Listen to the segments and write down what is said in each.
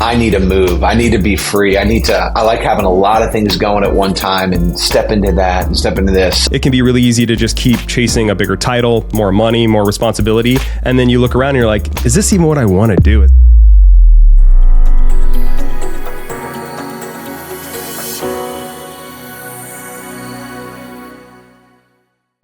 I need to move. I need to be free. I like having a lot of things going at one time and step into that and step into this. It can be really easy to just keep chasing a bigger title, more money, more responsibility. And then you look around and you're like, is this even what I want to do?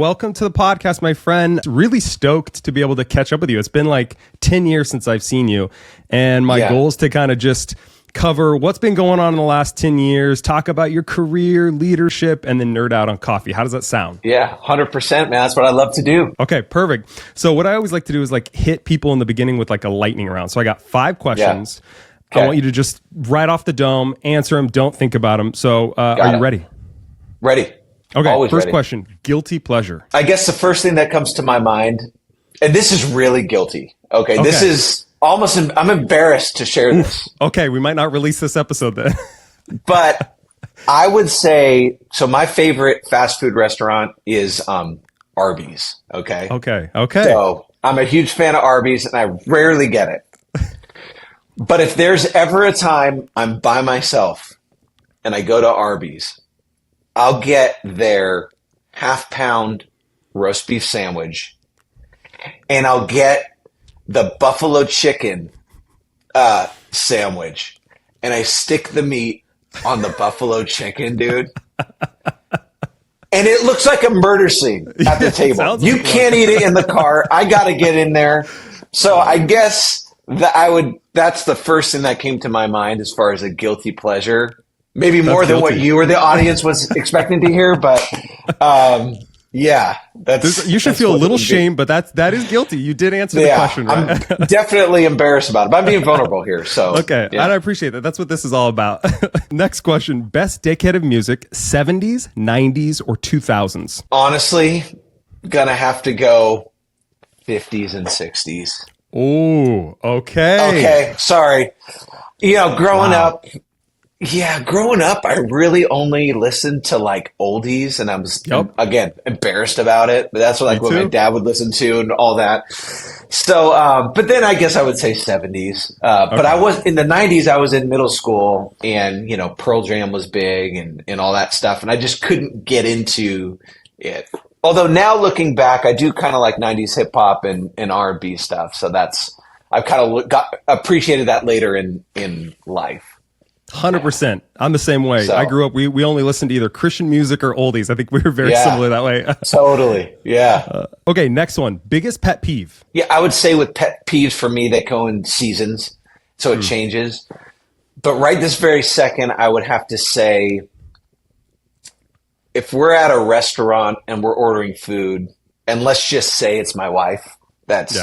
Welcome to the podcast, my friend. Really stoked to be able to catch up with you. It's been like 10 years since I've seen you. And my goal is to kind of just cover what's been going on in the last 10 years, talk about your career, leadership, and then nerd out on coffee. How does that sound? Yeah, 100%, man. That's what I love to do. Okay, perfect. So what I always like to do is like hit people in the beginning with like a lightning round. So I got 5 questions. Yeah. Okay. I want you to just right off the dome, answer them, don't think about them. So are you ready? Ready. Okay, Always first ready. Question, guilty pleasure. I guess the first thing that comes to my mind, and this is really guilty. Okay. This is almost, I'm embarrassed to share this. Okay, we might not release this episode then. But I would say, so my favorite fast food restaurant is Arby's. Okay. Okay. So I'm a huge fan of Arby's and I rarely get it. But if there's ever a time I'm by myself and I go to Arby's, I'll get their half-pound roast beef sandwich, and I'll get the buffalo chicken sandwich, and I stick the meat on the buffalo chicken, dude. And it looks like a murder scene at the table. You can't eat it in the car. I got to get in there. So I guess that that's the first thing that came to my mind as far as a guilty pleasure. Maybe more than what you or the audience was expecting to hear, but you should feel a little shame, but that is guilty. You did answer the question, right? I'm definitely embarrassed about it, but I'm being vulnerable here. So okay, and I appreciate that. That's what this is all about. Next question: best decade of music, 70s, 90s, or 2000s? Honestly, gonna have to go 50s and 60s. Oh, okay. Okay, sorry. Growing up. Yeah, growing up, I really only listened to like oldies, and I was again embarrassed about it. But that's what my dad would listen to and all that. So, but then I guess I would say 70s. But I was in the 90s. I was in middle school, and Pearl Jam was big and all that stuff, and I just couldn't get into it. Although now looking back, I do kind of like 90s hip hop and R&B stuff. So I've kind of appreciated that later in life. 100%. I'm the same way. So, I grew up, we only listened to either Christian music or oldies. I think we were very similar that way. Totally. Yeah. Okay, next one. Biggest pet peeve. Yeah, I would say with pet peeves for me, that go in seasons. So it changes. But right this very second, I would have to say, if we're at a restaurant and we're ordering food, and let's just say it's my wife that's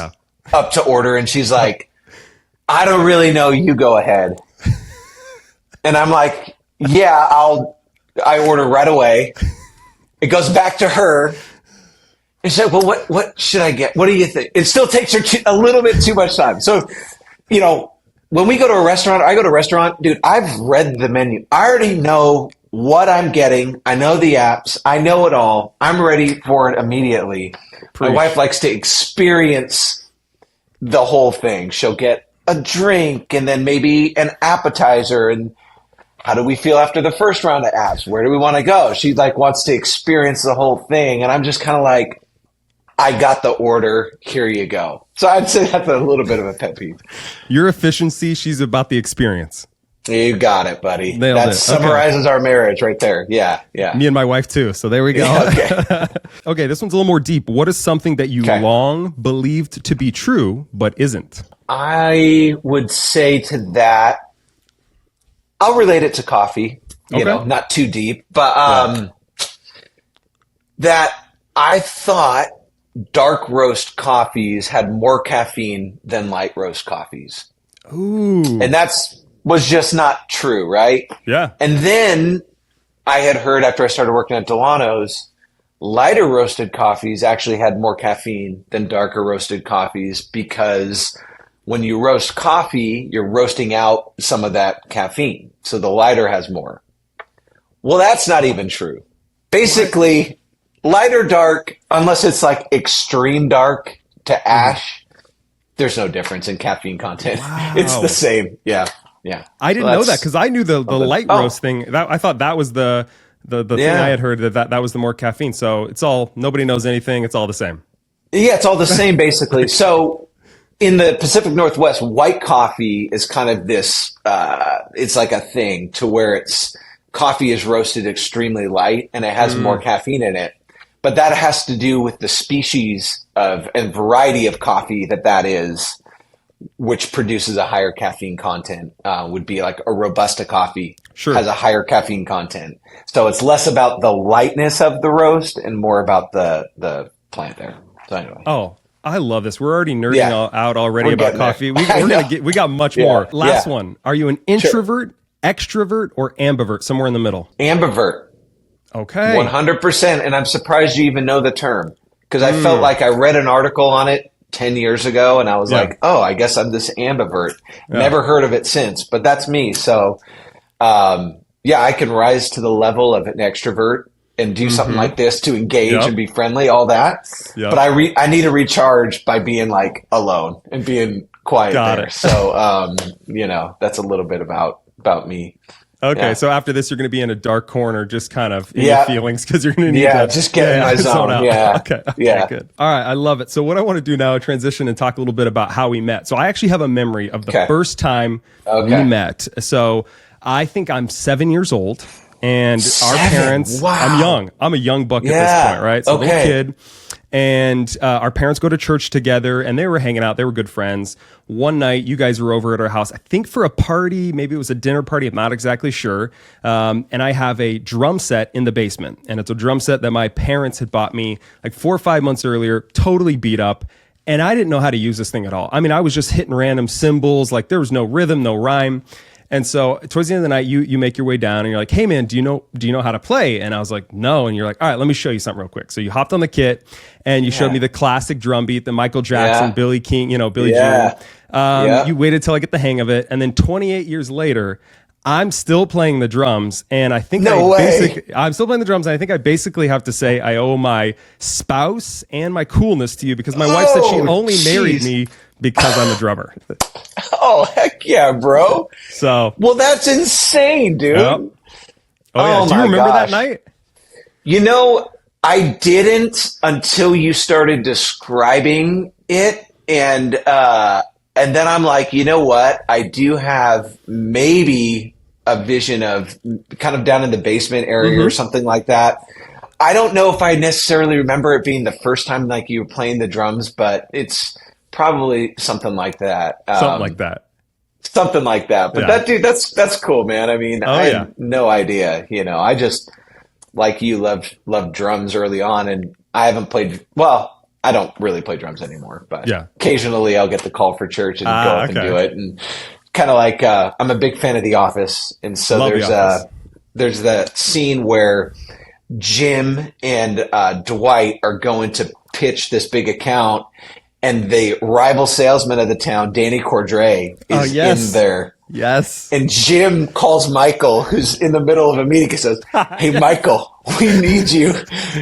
up to order, and she's like, I don't really know, you go ahead. And I'm like, I order right away. It goes back to her. And she's like, well, what should I get? What do you think? It still takes her a little bit too much time. So, when we go to a restaurant, I go to a restaurant, dude, I've read the menu. I already know what I'm getting. I know the apps. I know it all. I'm ready for it immediately. My wife likes to experience the whole thing. She'll get a drink and then maybe an appetizer, and how do we feel after the first round of apps? Where do we want to go? She wants to experience the whole thing. And I'm just kind of like, I got the order. Here you go. So I'd say that's a little bit of a pet peeve. Your efficiency, she's about the experience. You got it, buddy. That summarizes our marriage right there. Yeah. Me and my wife too. So there we go. Yeah, Okay, this one's a little more deep. What is something that you long believed to be true, but isn't? I would say to that, I'll relate it to coffee, not too deep, but that I thought dark roast coffees had more caffeine than light roast coffees. Ooh. And was just not true, right? Yeah. And then I had heard after I started working at Dillanos, lighter roasted coffees actually had more caffeine than darker roasted coffees, because when you roast coffee, you're roasting out some of that caffeine. So the lighter has more. Well, that's not even true. Basically, light or dark, unless it's like extreme dark to ash, there's no difference in caffeine content. Wow. It's the same. Yeah. Yeah. I didn't know that, because I knew the light roast thing. I thought that was the thing I had heard, that was the more caffeine. So it's all, nobody knows anything. It's all the same. Yeah, it's all the same basically. So in the Pacific Northwest, white coffee is kind of this, it's like a thing to where coffee is roasted extremely light and it has more caffeine in it. But that has to do with the species of and variety of coffee that is, which produces a higher caffeine content. Would be like a Robusta coffee has a higher caffeine content. So it's less about the lightness of the roast and more about the plant there. So anyway. Oh, I love this. We're already nerding out already about coffee. We got much more. Last one. Are you an introvert, extrovert, or ambivert? Somewhere in the middle. Ambivert. Okay. 100%. And I'm surprised you even know the term, because I felt like I read an article on it 10 years ago and I was like, oh, I guess I'm this ambivert. Never heard of it since, but that's me. So, I can rise to the level of an extrovert and do something like this to engage and be friendly, all that. But I need to recharge by being like alone and being quiet there. So, that's a little bit about me. Okay, so after this, you're going to be in a dark corner, just kind of in your feelings, because you're going to need to just get in my zone. Out. Okay, good. All right, I love it. So what I want to do now is transition and talk a little bit about how we met. So I actually have a memory of the first time we met. So I think I'm 7 years old. And our parents, I'm a young buck at this point, right? So little kid. And our parents go to church together, and they were hanging out. They were good friends. One night, you guys were over at our house, I think for a party. Maybe it was a dinner party. I'm not exactly sure. And I have a drum set in the basement. And it's a drum set that my parents had bought me like 4 or 5 months earlier, totally beat up. And I didn't know how to use this thing at all. I mean, I was just hitting random cymbals. Like, there was no rhythm, no rhyme. And so towards the end of the night, you make your way down and you're like, hey man, do you know how to play? And I was like, no. And you're like, all right, let me show you something real quick. So you hopped on the kit and you showed me the classic drum beat, the Michael Jackson, Billy King, Billy Jean. You waited till I get the hang of it. And then 28 years later, I'm still playing the drums. And I think I'm still playing the drums. And I think I basically have to say I owe my spouse and my coolness to you, because my wife said she only married me because I'm a drummer. Oh, heck yeah, bro. Well, that's insane, dude. Yep. Oh, yeah. Do you remember that night? I didn't until you started describing it. And then I'm like, you know what? I do have maybe a vision of kind of down in the basement area or something like that. I don't know if I necessarily remember it being the first time like you were playing the drums, but it's probably something like that. Something like that. But that dude, that's cool, man. I mean, I had no idea. I just, like you, loved drums early on, and I haven't played. Well, I don't really play drums anymore, but occasionally I'll get the call for church and go up and do it. And kind of like I'm a big fan of The Office, and so there's that scene where Jim and Dwight are going to pitch this big account. And the rival salesman of the town, Danny Cordray, is in there. Yes. And Jim calls Michael, who's in the middle of a meeting, and says, hey, Michael, we need you.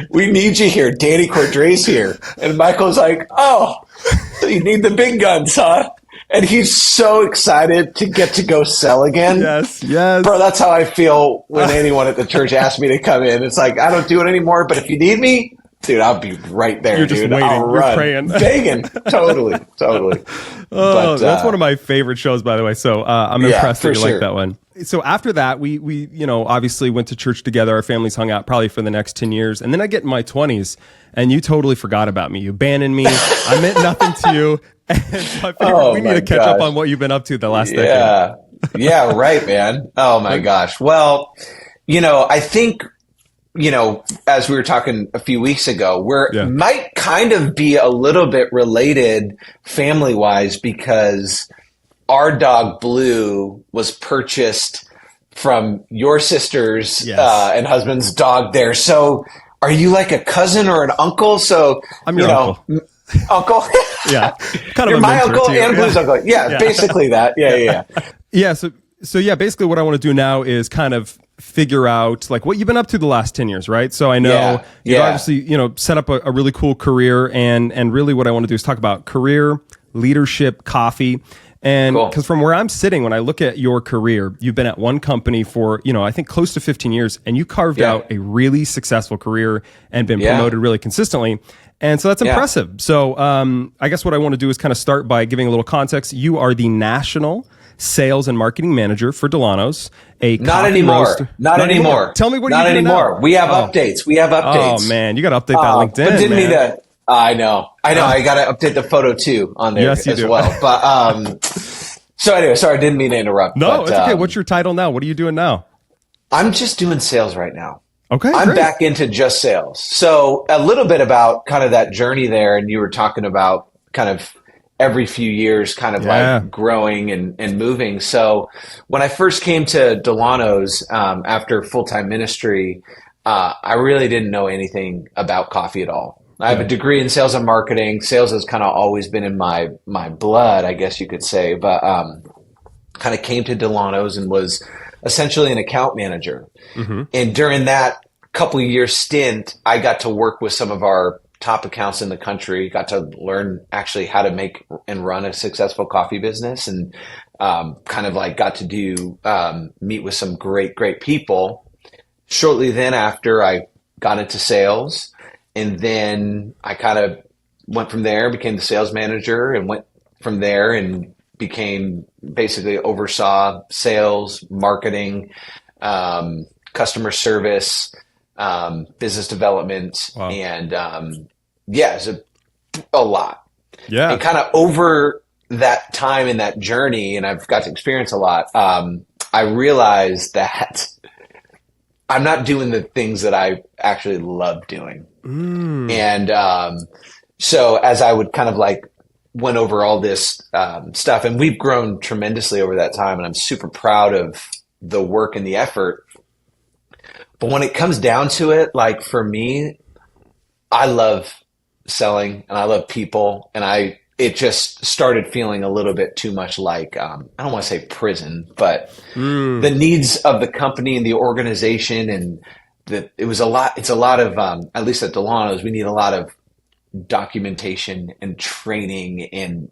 We need you here. Danny Cordray's here. And Michael's like, oh, so you need the big guns, huh? And he's so excited to get to go sell again. Yes. Bro, that's how I feel when anyone at the church asks me to come in. It's like, I don't do it anymore, but if you need me, dude, I'll be right there. You're just dude. waiting. I'll You're run. praying. Begging. Totally. Oh, that's one of my favorite shows, by the way. So I'm impressed that you like that one. So after that, we obviously went to church together. Our families hung out probably for the next 10 years. And then I get in my 20s and you totally forgot about me. You abandoned me. I meant nothing to you. And so I figured we need to catch up on what you've been up to the last decade. Yeah, right, man. Oh my gosh. Well, I think, as we were talking a few weeks ago, might kind of be a little bit related family-wise, because our dog Blue was purchased from your sister's and husband's dog there. So are you like a cousin or an uncle? So I'm your uncle. Uncle? Yeah. Kind of You're my uncle and Blue's uncle. Yeah, basically that. Yeah. Yeah, so basically what I want to do now is kind of figure out like what you've been up to the last 10 years, right? So I know you've obviously, set up a really cool career, and really what I want to do is talk about career, leadership, coffee. And Cool. because from where I'm sitting, when I look at your career, you've been at one company for, I think close to 15 years, and you carved out a really successful career and been promoted really consistently. And so that's impressive. So I guess what I want to do is kind of start by giving a little context. You are the national sales and marketing manager for Dillanos. Not anymore. Not anymore. Tell me what not are you doing anymore. now? We have updates. We have updates. Oh man, you got to update that LinkedIn. But didn't man. mean to. I know. I got to update the photo too on there as well. But so anyway, sorry, I didn't mean to interrupt. No, but, it's okay. What's your title now? What are you doing now? I'm just doing sales right now. Okay, I'm back into just sales. So a little bit about kind of that journey there, and you were talking about kind of every few years kind of like growing and moving. So when I first came to Dillanos after full-time ministry, I really didn't know anything about coffee at all. I have a degree in sales and marketing. Sales has kind of always been in my blood, I guess you could say, but kind of came to Dillanos and was essentially an account manager. Mm-hmm. And during that couple of year stint, I got to work with some of our top accounts in the country, got to learn actually how to make and run a successful coffee business, and kind of like got to do meet with some great people. Shortly then after, I got into sales, and then I kind of went from there, became the sales manager, and went from there and became basically oversaw sales, marketing, customer service, business development, and it's a lot. Yeah. And kind of over that time in that journey, and I've got to experience a lot, I realized that I'm not doing the things that I actually love doing. And so as I would kind of like went over all this stuff, and we've grown tremendously over that time, and I'm super proud of the work and the effort. But when it comes down to it, like for me, I love selling and I love people, and it just started feeling a little bit too much like, I don't want to say prison, but the needs of the company and the organization, and it's a lot of, at least at Dillanos, we need a lot of documentation and training and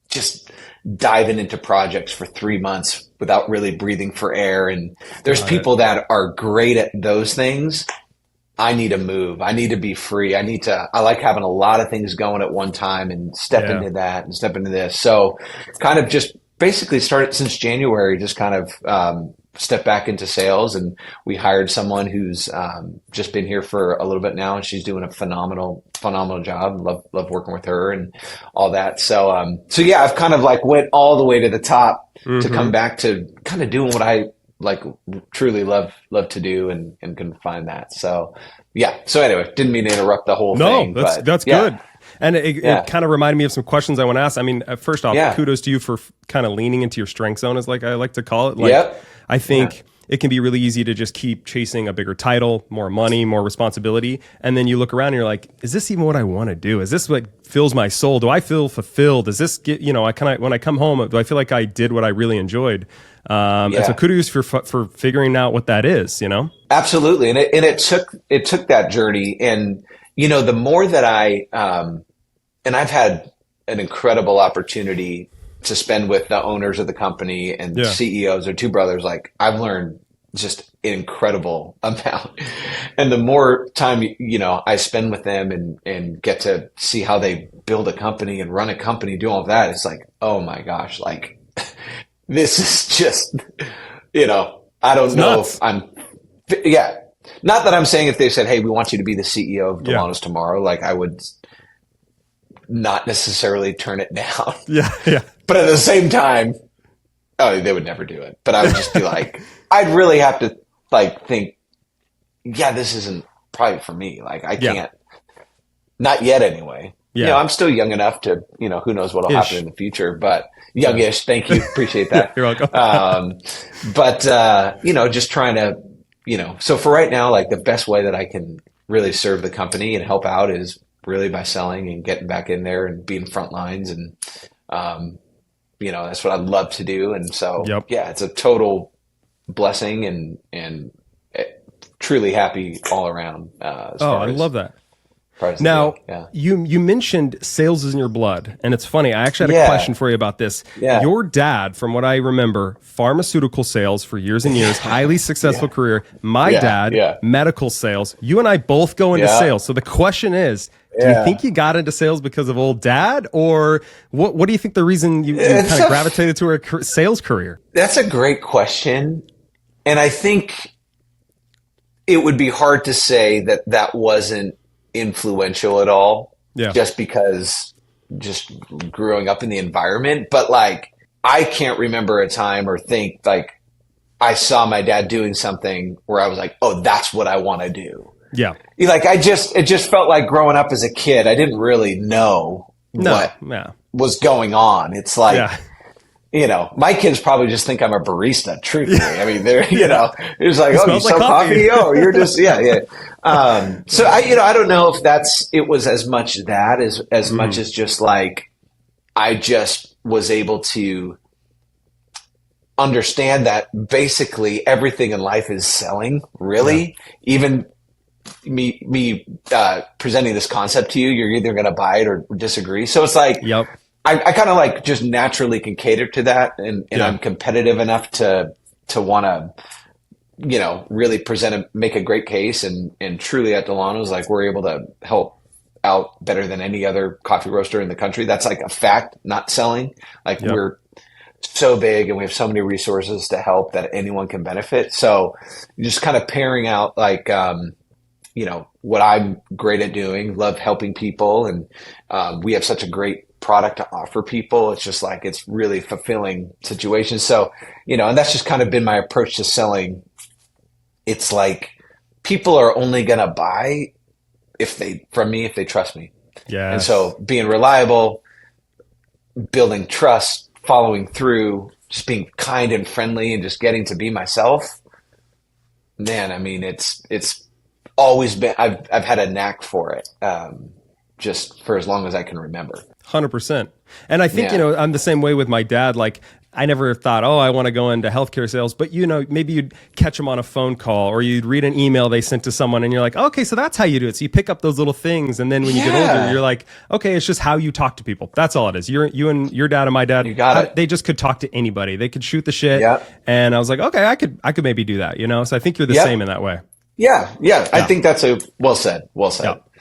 just diving into projects for 3 months without really breathing for air. And there's people that are great at those things. I need to move. I need to be free. I like having a lot of things going at one time and step into that and step into this. So kind of just basically started since January, just kind of step back into sales, and we hired someone who's just been here for a little bit now, and she's doing a phenomenal job. Love working with her and all that. So yeah, I've kind of like went all the way to the top to come back to kind of doing what I like truly love to do and can find that. So yeah. So anyway, didn't mean to interrupt the whole thing. No, that's good. And it kind of reminded me of some questions I want to ask. I mean, first off, kudos to you for kind of leaning into your strength zone, as like I like to call it. Like, I think it can be really easy to just keep chasing a bigger title, more money, more responsibility. And then you look around and you're like, is this even what I want to do? Is this what fills my soul? Do I feel fulfilled? Does this get, when I come home, do I feel like I did what I really enjoyed? And so kudos for figuring out what that is, Absolutely. And it took that journey. And, the more that and I've had an incredible opportunity to spend with the owners of the company and the CEOs. They're two brothers. Like, I've learned just an incredible amount. And the more time, I spend with them and get to see how they build a company and run a company, do all of that, it's like, oh my gosh, like this is just, I don't know if not that I'm saying if they said, hey, we want you to be the CEO of Dillanos tomorrow, like I would not necessarily turn it down. Yeah. But at the same time, they would never do it. But I would just be like, I'd really have to like think, this isn't probably for me. Like I can't, not yet anyway. Yeah. I'm still young enough to, who knows what'll happen in the future, but youngish. Thank you. Appreciate that. You're welcome. But just trying to, so for right now, like the best way that I can really serve the company and help out is really by selling and getting back in there and being front lines. And, that's what I love to do. And so, it's a total blessing and truly happy all around. I love that. Now, you mentioned sales is in your blood, and it's funny. I actually had a question for you about this. Your dad, from what I remember, pharmaceutical sales for years and years, highly successful career. My dad, medical sales. You and I both go into sales. So the question is, do you think you got into sales because of old dad, or what do you think the reason you kind of gravitated to a sales career? That's a great question. And I think it would be hard to say that wasn't influential at all, just because just growing up in the environment. But like, I can't remember a time or think like I saw my dad doing something where I was like, oh, that's what I want to do. Yeah. Like it just felt like growing up as a kid, I didn't really know what was going on. It's like, you know, my kids probably just think I'm a barista, truthfully. I mean, they're, you know, it's like, oh, you sell coffee? Oh, you're just, so I don't know if it was as much that as much as just like, I just was able to understand that basically everything in life is selling, really. Even me presenting this concept to you, you're either going to buy it or disagree. So it's like, I kind of like just naturally can cater to that, and I'm competitive enough to want to, you know, really make a great case, and truly at Dillanos, like we're able to help out better than any other coffee roaster in the country. That's like a fact, not selling. Like we're so big and we have so many resources to help that anyone can benefit. So just kind of pairing out like, you know, what I'm great at doing, love helping people, and we have such a great product to offer people. It's just like, it's really fulfilling situations. So, you know, and that's just kind of been my approach to selling. It's like people are only going to buy from me if they trust me. Yeah. And so being reliable, building trust, following through, just being kind and friendly, and just getting to be myself, man, I mean, it's always been, I've had a knack for it, just for as long as I can remember. 100%. And I think, you know, I'm the same way with my dad. Like, I never thought, oh, I want to go into healthcare sales, but you know, maybe you'd catch them on a phone call, or you'd read an email they sent to someone, and you're like, okay, so that's how you do it. So you pick up those little things, and then when you get older, you're like, okay, it's just how you talk to people. That's all it is. You and your dad and my dad, they just could talk to anybody. They could shoot the shit. And I was like, okay, I could maybe do that, you know? So I think you're the same in that way. Yeah. I think that's well said.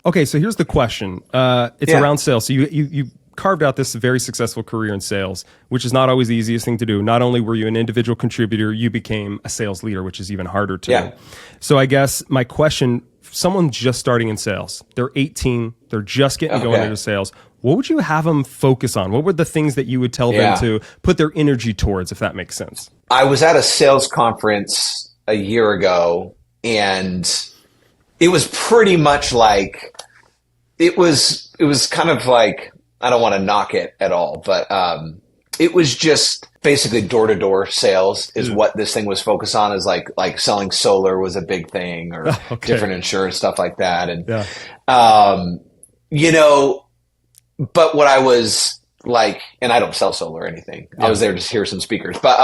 Okay, so here's the question. It's around sales. So you carved out this very successful career in sales, which is not always the easiest thing to do. Not only were you an individual contributor, you became a sales leader, which is even harder to do. So I guess my question, someone's just starting in sales. They're 18. They're just getting going into sales. What would you have them focus on? What were the things that you would tell them to put their energy towards, if that makes sense? I was at a sales conference a year ago, and it was pretty much like, it was kind of like, I don't want to knock it at all, but it was just basically door-to-door sales is what this thing was focused on. Is like selling solar was a big thing, or different insurance stuff like that. And, you know, but what I was like, and I don't sell solar or anything. I was there to hear some speakers, but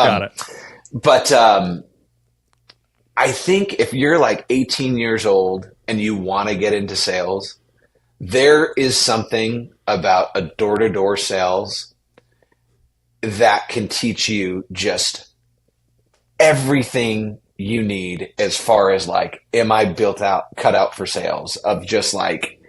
I think if you're like 18 years old and you want to get into sales, there is something about a door-to-door sales that can teach you just everything you need as far as like, am I cut out for sales? Of just like,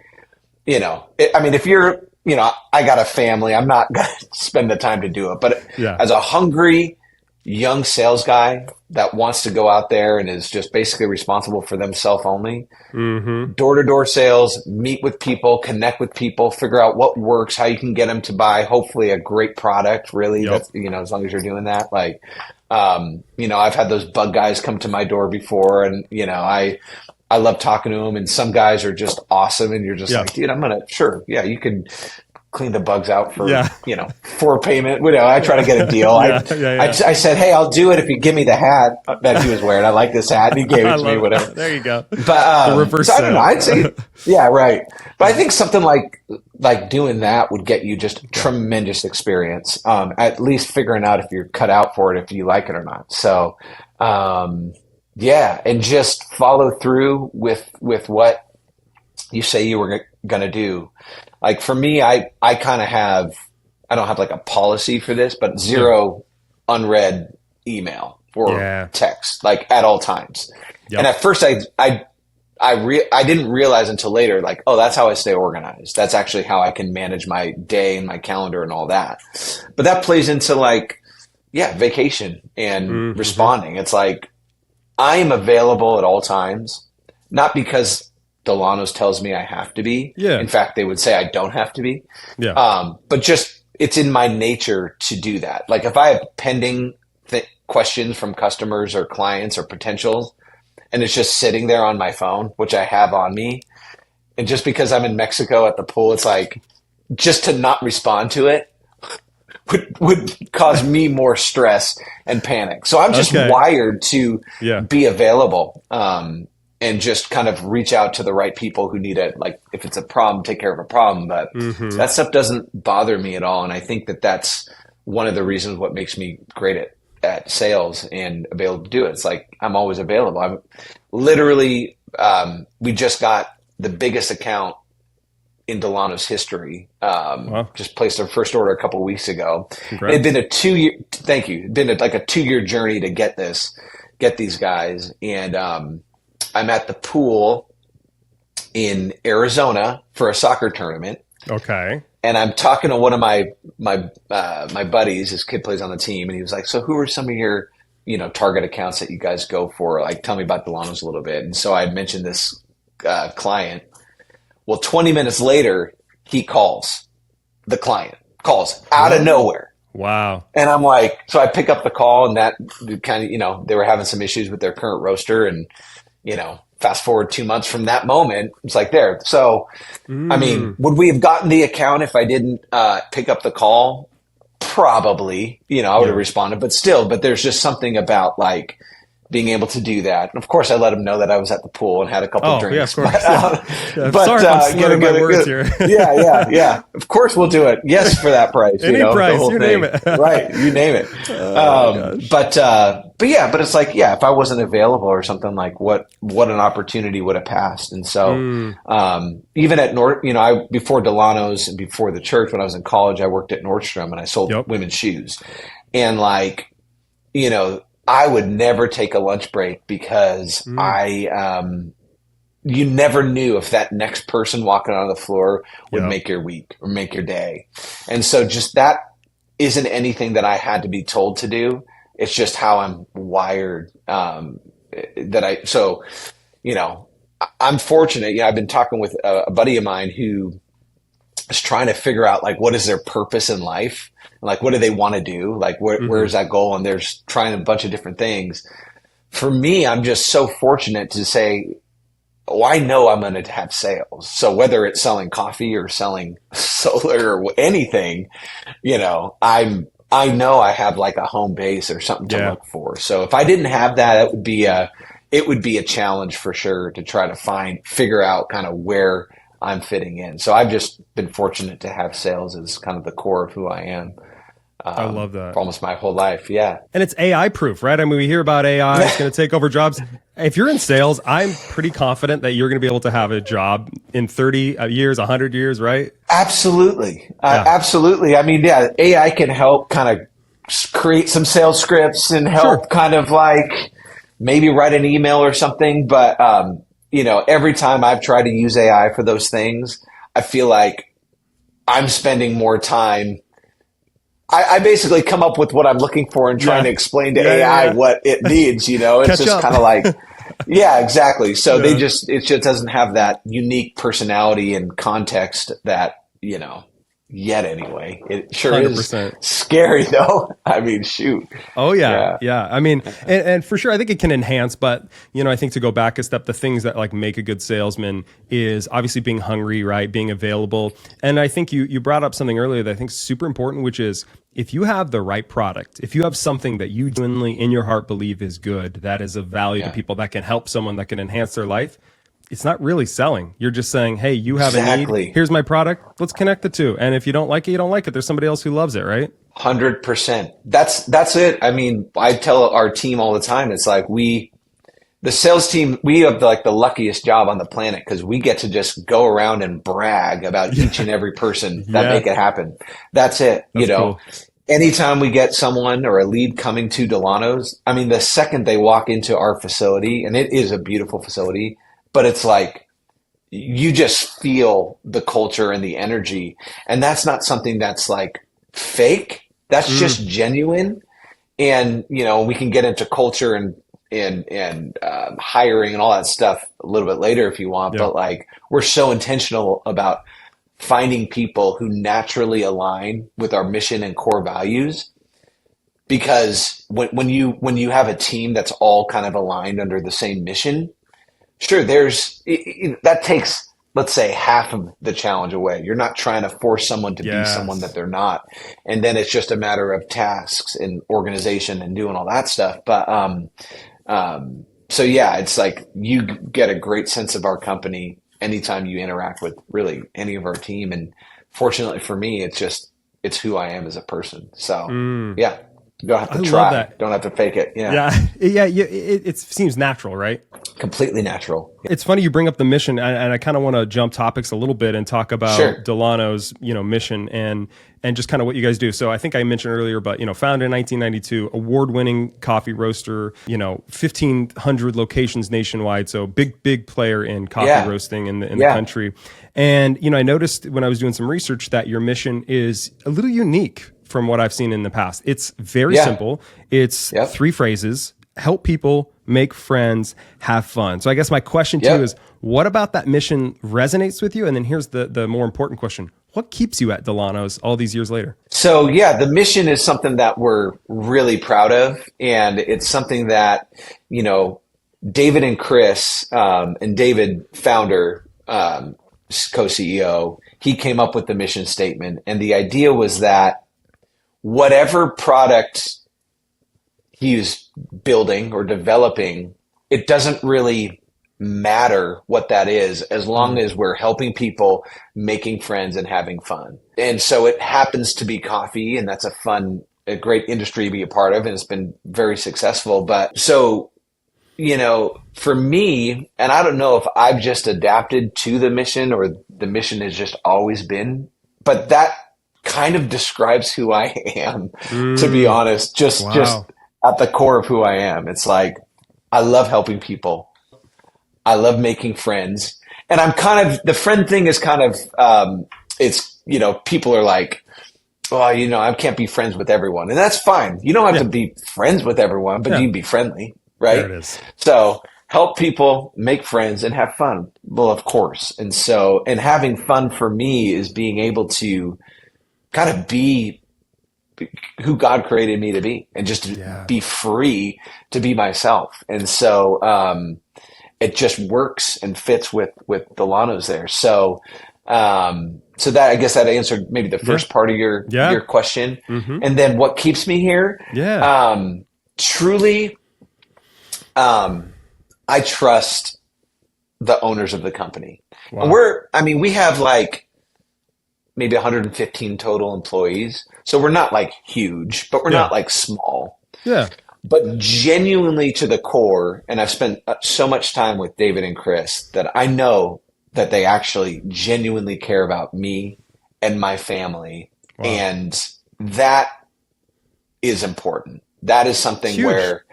you know, I mean, if you're, you know, I got a family, I'm not going to spend the time to do it, but as a hungry young sales guy that wants to go out there and is just basically responsible for themselves only, door-to-door sales, meet with people, connect with people, figure out what works, how you can get them to buy hopefully a great product, really. That's, you know, as long as you're doing that. Like, you know, I've had those bug guys come to my door before, and, you know, I love talking to them, and some guys are just awesome, and you're just like, dude, you can clean the bugs out for, you know, for payment. You know, I try to get a deal. I said, hey, I'll do it if you give me the hat that he was wearing. I like this hat. And he gave it to me, whatever. There you go. But, the reverse I don't know. I'd say, right. But I think something like doing that would get you just tremendous experience. At least figuring out if you're cut out for it, if you like it or not. So, and just follow through with what you say you were going to do. Like for me, I kind of have, I don't have like a policy for this, but zero unread email or text, like at all times. Yep. And at first I didn't realize until later, like, oh, that's how I stay organized. That's actually how I can manage my day and my calendar and all that. But that plays into like, vacation and responding. It's like, I am available at all times, not because Dillanos tells me I have to be. Yeah. In fact, they would say I don't have to be. Yeah. But just, it's in my nature to do that. Like if I have pending questions from customers or clients or potentials, and it's just sitting there on my phone, which I have on me, and just because I'm in Mexico at the pool, it's like, just to not respond to it would cause me more stress and panic. So I'm just wired to be available, and just kind of reach out to the right people who need it. Like if it's a problem, take care of a problem, but that stuff doesn't bother me at all. And I think that that's one of the reasons what makes me great at sales and able to do it. It's like, I'm always available. I'm literally, we just got the biggest account in Dillanos history. Just placed our first order a couple of weeks ago. It'd been a 2-year, thank you. It'd been like a 2-year journey to get these guys. And, I'm at the pool in Arizona for a soccer tournament. Okay. And I'm talking to one of my buddies. His kid plays on the team, and he was like, "So who are some of your, target accounts that you guys go for? Like, tell me about Dillanos a little bit." And so I mentioned this client. Well, 20 minutes later, he calls. The client calls out of nowhere. Wow. And I'm like, so I pick up the call, and that kind of, they were having some issues with their current roaster, and fast forward 2 months from that moment, it's like there. So, I mean, would we have gotten the account if I didn't pick up the call? Probably, I would have responded, but there's just something about like being able to do that. And of course I let him know that I was at the pool and had a couple drinks. Yeah, of course. But, sorry if I'm slurring my words here. Yeah. Of course we'll do it. Yes, for that price. Any price, you name it. Right, you name it. But it's like, if I wasn't available or something, like what an opportunity would have passed. And so, even at before Dillanos and before the church, when I was in college, I worked at Nordstrom and I sold women's shoes. And like, I would never take a lunch break because you never knew if that next person walking on the floor would make your week or make your day. And so just that isn't anything that I had to be told to do. It's just how I'm wired. I'm fortunate. I've been talking with a buddy of mine who is trying to figure out like, what is their purpose in life? Like, what do they want to do? Like, where's that goal? And they're trying a bunch of different things. For me, I'm just so fortunate to say, I know I'm going to have sales. So whether it's selling coffee or selling solar or anything, I know I have like a home base or something to look for. So if I didn't have that, it would be a challenge for sure to try to figure out kind of where I'm fitting in. So I've just been fortunate to have sales as kind of the core of who I am. I love that. For almost my whole life. Yeah. And it's AI proof, right? I mean, we hear about AI, it's going to take over jobs. If you're in sales, I'm pretty confident that you're going to be able to have a job in 30 years, 100 years, right? Absolutely. Absolutely. I mean, AI can help kind of create some sales scripts and help kind of like maybe write an email or something. But, every time I've tried to use AI for those things, I feel like I'm spending more time. I basically come up with what I'm looking for and trying to explain to AI what it needs, It's just kind of like, exactly. So it just doesn't have that unique personality and context that, yet anyway. It sure 100%. Is scary though. I mean, shoot. Oh yeah. I mean, and for sure, I think it can enhance, but I think to go back a step, the things that like make a good salesman is obviously being hungry, right? Being available. And I think you brought up something earlier that I think is super important, which is if you have the right product, if you have something that you genuinely in your heart believe is good, that is of value to people, that can help someone, that can enhance their life, it's not really selling. You're just saying, hey, you have a need. Here's my product. Let's connect the two. And if you don't like it, you don't like it. There's somebody else who loves it, right? 100%. That's it. I mean, I tell our team all the time, it's like the sales team, we have like the luckiest job on the planet because we get to just go around and brag about each and every person that make it happen. That's it. That's cool. Anytime we get someone or a lead coming to Dillanos, I mean, the second they walk into our facility, and it is a beautiful facility, but it's like, you just feel the culture and the energy. And that's not something that's like fake. That's just genuine. And, we can get into culture and hiring and all that stuff a little bit later if you want. But like, we're so intentional about finding people who naturally align with our mission and core values. Because when you have a team that's all kind of aligned under the same mission, sure, that takes, let's say, half of the challenge away. You're not trying to force someone to be someone that they're not. And then it's just a matter of tasks and organization and doing all that stuff. But so yeah, it's like you get a great sense of our company anytime you interact with really any of our team. And fortunately for me, it's who I am as a person. So yeah. You don't have to try. Don't have to fake it. Yeah. It seems natural, right? Completely natural. It's funny you bring up the mission, and I kind of want to jump topics a little bit and talk about Dillanos, mission and just kind of what you guys do. So I think I mentioned earlier, but founded in 1992, award-winning coffee roaster, 1,500 locations nationwide. So big player in coffee roasting in the country. And I noticed when I was doing some research that your mission is a little unique from what I've seen in the past. It's very simple. It's 3 phrases: help people, make friends, have fun. So I guess my question to you is, what about that mission resonates with you? And then here's the more important question: what keeps you at Dillanos all these years later? So the mission is something that we're really proud of. And it's something that, David and Chris, and David, founder, co-CEO, he came up with the mission statement. And the idea was that whatever product he's building or developing, it doesn't really matter what that is, as long as we're helping people, making friends, and having fun. And so it happens to be coffee, and that's a great industry to be a part of, and it's been very successful. But so, for me, and I don't know if I've just adapted to the mission or the mission has just always been, but that kind of describes who I am, to be honest, just at the core of who I am. It's like, I love helping people. I love making friends. And I'm the friend thing is kind of, it's, people are like, well, I can't be friends with everyone. And that's fine. You don't have to be friends with everyone, but you can be friendly, right? There it is. So help people, make friends, and have fun. Well, of course. And so, and having fun for me is being able to kind of be who God created me to be, and just be free to be myself. And so it just works and fits with Dillanos there. So so that, I guess that answered maybe the first part of your question. And then what keeps me here? Truly, I trust the owners of the company. Wow. We have like maybe 115 total employees. So we're not like huge, but we're not like small. Yeah. But genuinely to the core, and I've spent so much time with David and Chris that I know that they actually genuinely care about me and my family. Wow. And that is important. That is something where,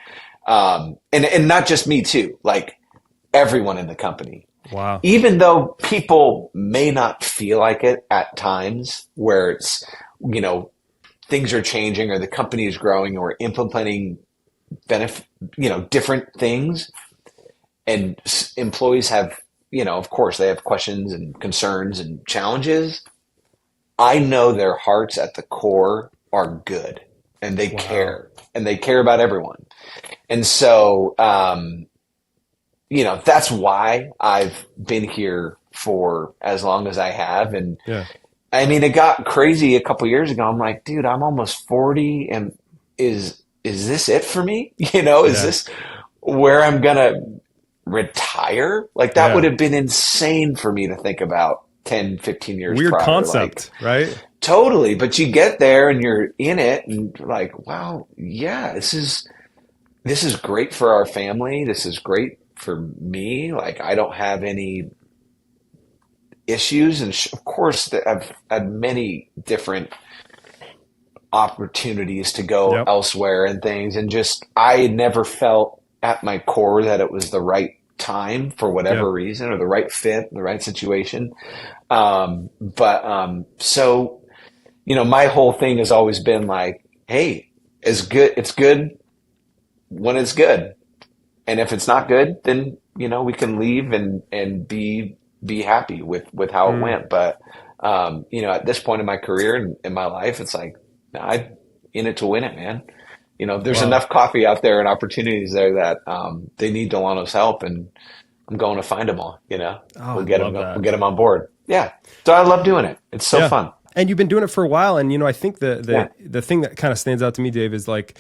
and not just me too, like everyone in the company. Wow. Even though people may not feel like it at times, where it's, things are changing or the company is growing or implementing different things, and employees have, of course they have questions and concerns and challenges. I know their hearts at the core are good, and they care, and they care about everyone. And so, that's why I've been here for as long as I have. And it got crazy a couple years ago. I'm like, dude, I'm almost 40, and is this it for me? Is this where I'm going to retire? Like, that would have been insane for me to think about 10, 15 years Weird prior. Concept, right? Totally. But you get there and you're in it, and like, wow, this is this is great for our family. This is great for me. Like, I don't have any issues. And of course, I've had many different opportunities to go elsewhere and things. And just, I never felt at my core that it was the right time for whatever reason, or the right fit, the right situation. So, my whole thing has always been like, hey, it's good when it's good. And if it's not good, then, we can leave and be happy with how it went. But, at this point in my career and in my life, it's like, I'm in it to win it, man. There's enough coffee out there and opportunities there that they need Dillanos' help, and I'm going to find them all. We'll get them on board. Yeah, so I love doing it. It's so fun. And you've been doing it for a while, and I think the thing that kind of stands out to me, Dave, is like,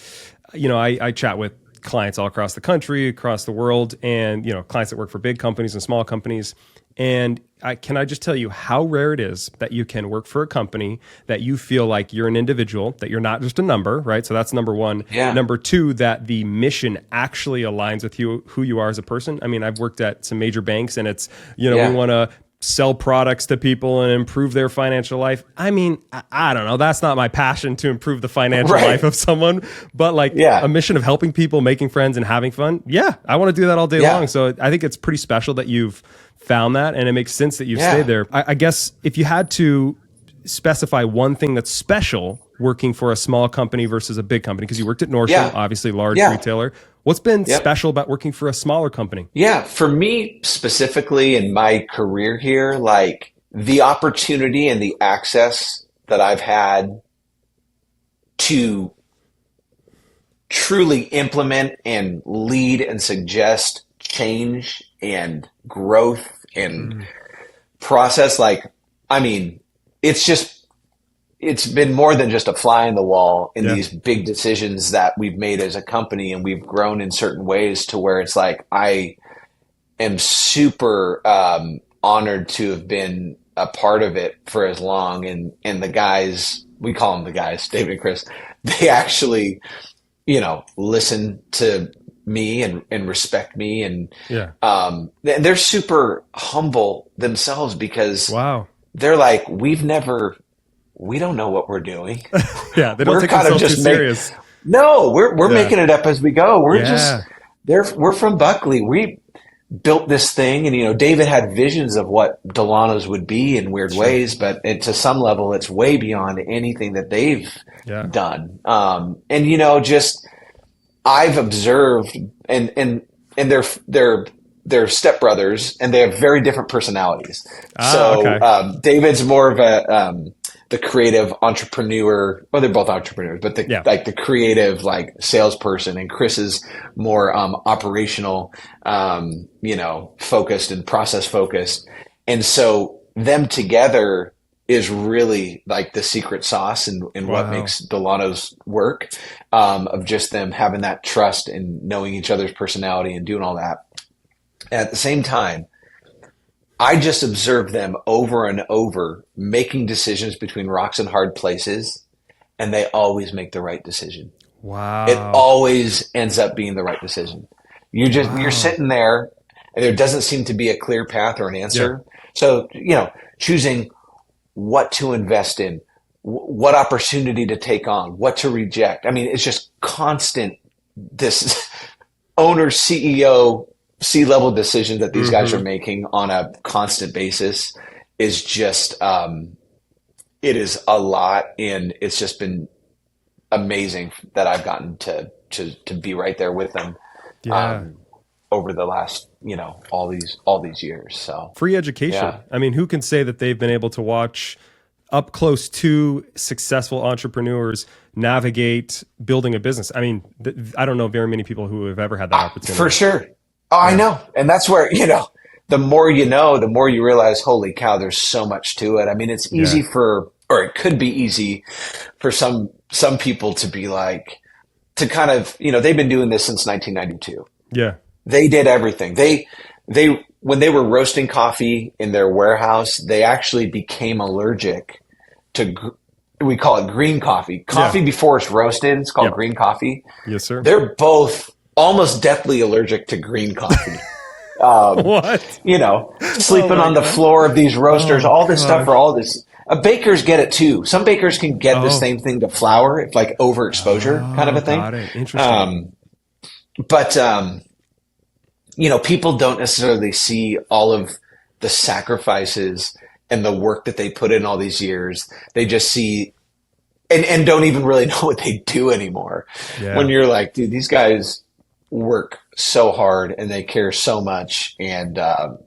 I chat with clients all across the country, across the world, and clients that work for big companies and small companies. And I just tell you how rare it is that you can work for a company that you feel like you're an individual, that you're not just a number, right? So that's number one. Yeah. Number two, that the mission actually aligns with who you are as a person. I mean, I've worked at some major banks, and it's, we want to sell products to people and improve their financial life. I mean, I don't know. That's not my passion, to improve the financial life of someone, but like a mission of helping people, making friends, and having fun. Yeah, I want to do that all day long. So I think it's pretty special that you've found that, and it makes sense that you've stayed there. I guess if you had to specify one thing that's special working for a small company versus a big company, because you worked at Nordstrom, obviously large retailer. What's been special about working for a smaller company? Yeah, for me specifically in my career here, like the opportunity and the access that I've had to truly implement and lead and suggest change and growth and process. Like, I mean, it's been more than just a fly in the wall in these big decisions that we've made as a company, and we've grown in certain ways to where it's like, I am super honored to have been a part of it for as long. And the guys, we call them the guys, David and Chris, they actually, listen to me and respect me. And they're super humble themselves, because they're like, we don't know what we're doing. They don't take themselves too serious. We're making it up as we go. We're from Buckley. We built this thing, and David had visions of what Dillanos would be in weird ways, but to some level, it's way beyond anything that they've done. Just I've observed, and they're stepbrothers, and they have very different personalities. David's more of the creative entrepreneur. Well, they're both entrepreneurs, but the creative, like, salesperson, and Chris is more operational, focused and process focused. And so them together is really like the secret sauce and what makes Dillanos work, of just them having that trust and knowing each other's personality and doing all that. At the same time, I just observed them over and over making decisions between rocks and hard places, and they always make the right decision. Wow. It always ends up being the right decision. You're sitting there, and there doesn't seem to be a clear path or an answer. So, choosing what to invest in, what opportunity to take on, what to reject. I mean, it's just constant, this owner, CEO, C-level decisions that these guys are making on a constant basis is just, it is a lot. And it's just been amazing that I've gotten to be right there with them over the last, all these years. So free education. Yeah. I mean, who can say that they've been able to watch up close to successful entrepreneurs navigate building a business? I mean, I don't know very many people who have ever had that opportunity. For sure. Oh, I know. And that's where, the more you know, the more you realize, holy cow, there's so much to it. I mean, it's easy or it could be easy for some people to be like, to kind of, they've been doing this since 1992. Yeah. They did everything. They when they were roasting coffee in their warehouse, they actually became allergic to, we call it green coffee. Coffee before it's roasted, it's called green coffee. Yes, sir. They're both almost deathly allergic to green coffee. What? You know, sleeping on the floor of these roasters, all this stuff for all this. Bakers get it too. Some bakers can get the same thing to flour. It's like overexposure kind of a thing. Got it. Interesting. But you know, people don't necessarily see all of the sacrifices and the work that they put in all these years. They just see and don't even really know what they do anymore. Yeah. When you're like, dude, these guys work so hard and they care so much, and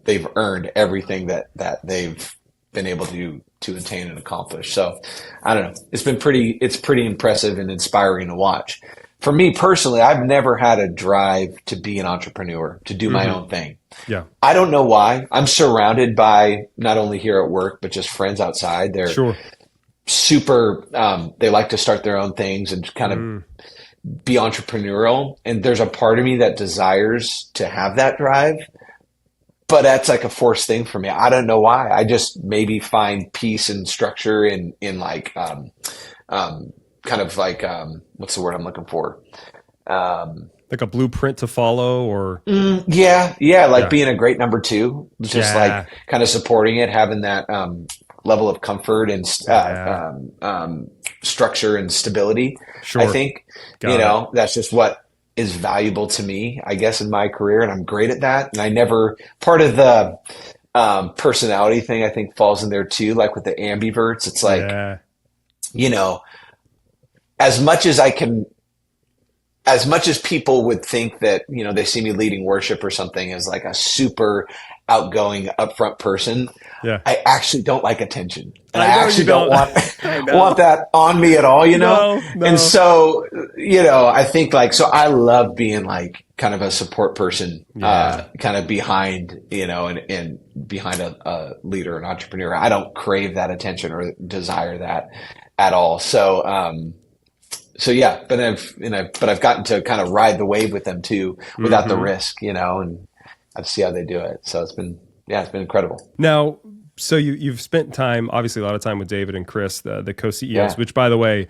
they've earned everything that they've been able to attain and accomplish. So I don't know. It's pretty impressive and inspiring to watch. For me personally, I've never had a drive to be an entrepreneur, to do my own thing. Yeah. I don't know why. I'm surrounded by, not only here at work, but just friends outside. They're super, they like to start their own things and kind of be entrepreneurial. And there's a part of me that desires to have that drive, but that's like a forced thing for me. I don't know why. I just maybe find peace and structure in like, kind of like, what's the word I'm looking for? Like a blueprint to follow, or like being a great number two, just like kind of supporting it, having that level of comfort and structure and stability. Sure. I think that's just what is valuable to me, I guess, in my career, and I'm great at that. And I never, part of the personality thing, I think, falls in there too. Like with the ambiverts, it's like, you know, as much as people would think that, you know, they see me leading worship or something as like a super outgoing, upfront person, I actually don't like attention. And I actually don't want that on me at all, you know? No. And so, you know, I think like, so I love being like kind of a support person, kind of behind, you know, and behind a leader, an entrepreneur. I don't crave that attention or desire that at all. So yeah, but I've gotten to kind of ride the wave with them too, without the risk, you know, and I see how they do it. So it's been incredible. Now, so you've spent time, obviously a lot of time with David and Chris, the co-CEOs, which, by the way,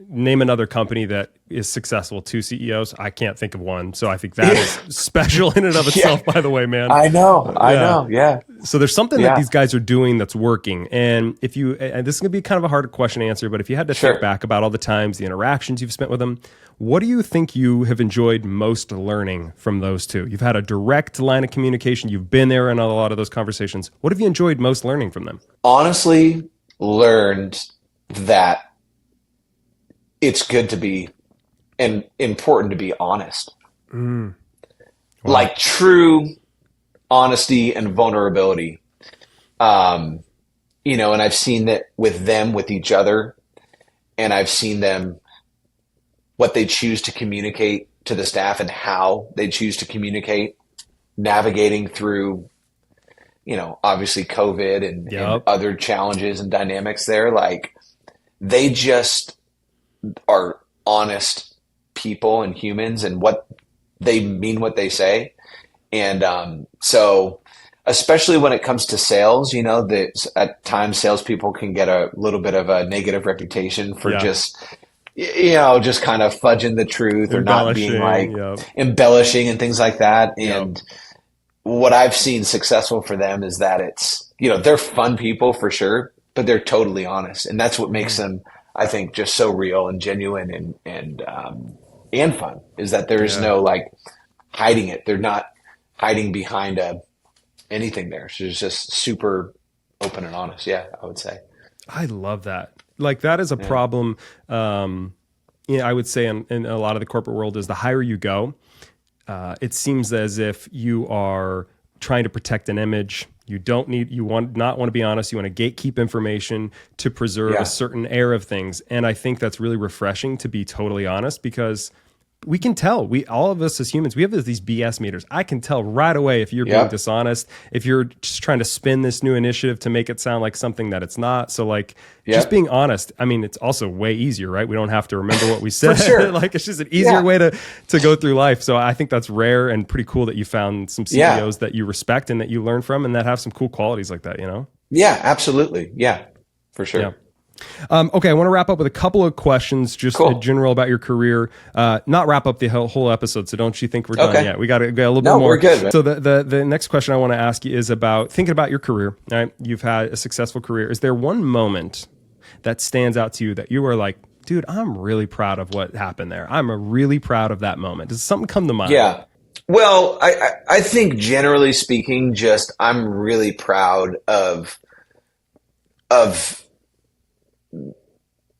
name another company that is successful, 2 CEOs. I can't think of one. So I think that is special in and of itself, by the way, man. I know. Yeah. So there's something that these guys are doing that's working. And and this is going to be kind of a hard question to answer, but if you had to think back about all the times, the interactions you've spent with them, what do you think you have enjoyed most learning from those two? You've had a direct line of communication. You've been there in a lot of those conversations. What have you enjoyed most learning from them? Honestly, learned that it's good to be and important to be honest. Wow. Like true honesty and vulnerability. You know, and I've seen that with them, with each other, and I've seen them, what they choose to communicate to the staff and how they choose to communicate, navigating through, you know, obviously COVID and other challenges and dynamics there. Like, they just are honest people and humans, and what they mean, what they say. And so especially when it comes to sales, you know, that at times salespeople can get a little bit of a negative reputation for just, you know, just kind of fudging the truth or not being like embellishing and things like that. And what I've seen successful for them is that it's, you know, they're fun people for sure, but they're totally honest. And that's what makes them, I think, just so real and genuine and fun, is that there is no like hiding it. They're not hiding behind anything there. So it's just super open and honest. Yeah, I would say. I love that. Like, that is a problem. You know, I would say in a lot of the corporate world is the higher you go, it seems as if you are trying to protect an image. You not want to be honest. You want to gatekeep information to preserve a certain air of things. And I think that's really refreshing to be totally honest, because we can tell, all of us as humans, we have these BS meters. I can tell right away if you're being dishonest, if you're just trying to spin this new initiative to make it sound like something that it's not. So like just being honest. I mean, it's also way easier, right? We don't have to remember what we said. For sure. Like, it's just an easier way to go through life. So I think that's rare and pretty cool that you found some CEOs that you respect and that you learn from and that have some cool qualities like that, you know? Yeah, absolutely. Yeah, for sure. Yeah. Okay, I want to wrap up with a couple of questions, just in general about your career. Not wrap up the whole episode, so don't you think we're done yet? We got a little bit more. We're good. Man. So the next question I want to ask you is about thinking about your career. All right, you've had a successful career. Is there one moment that stands out to you that you are like, dude, I'm really proud of what happened there. I'm really proud of that moment. Does something come to mind? Yeah. Well, I think generally speaking, just I'm really proud of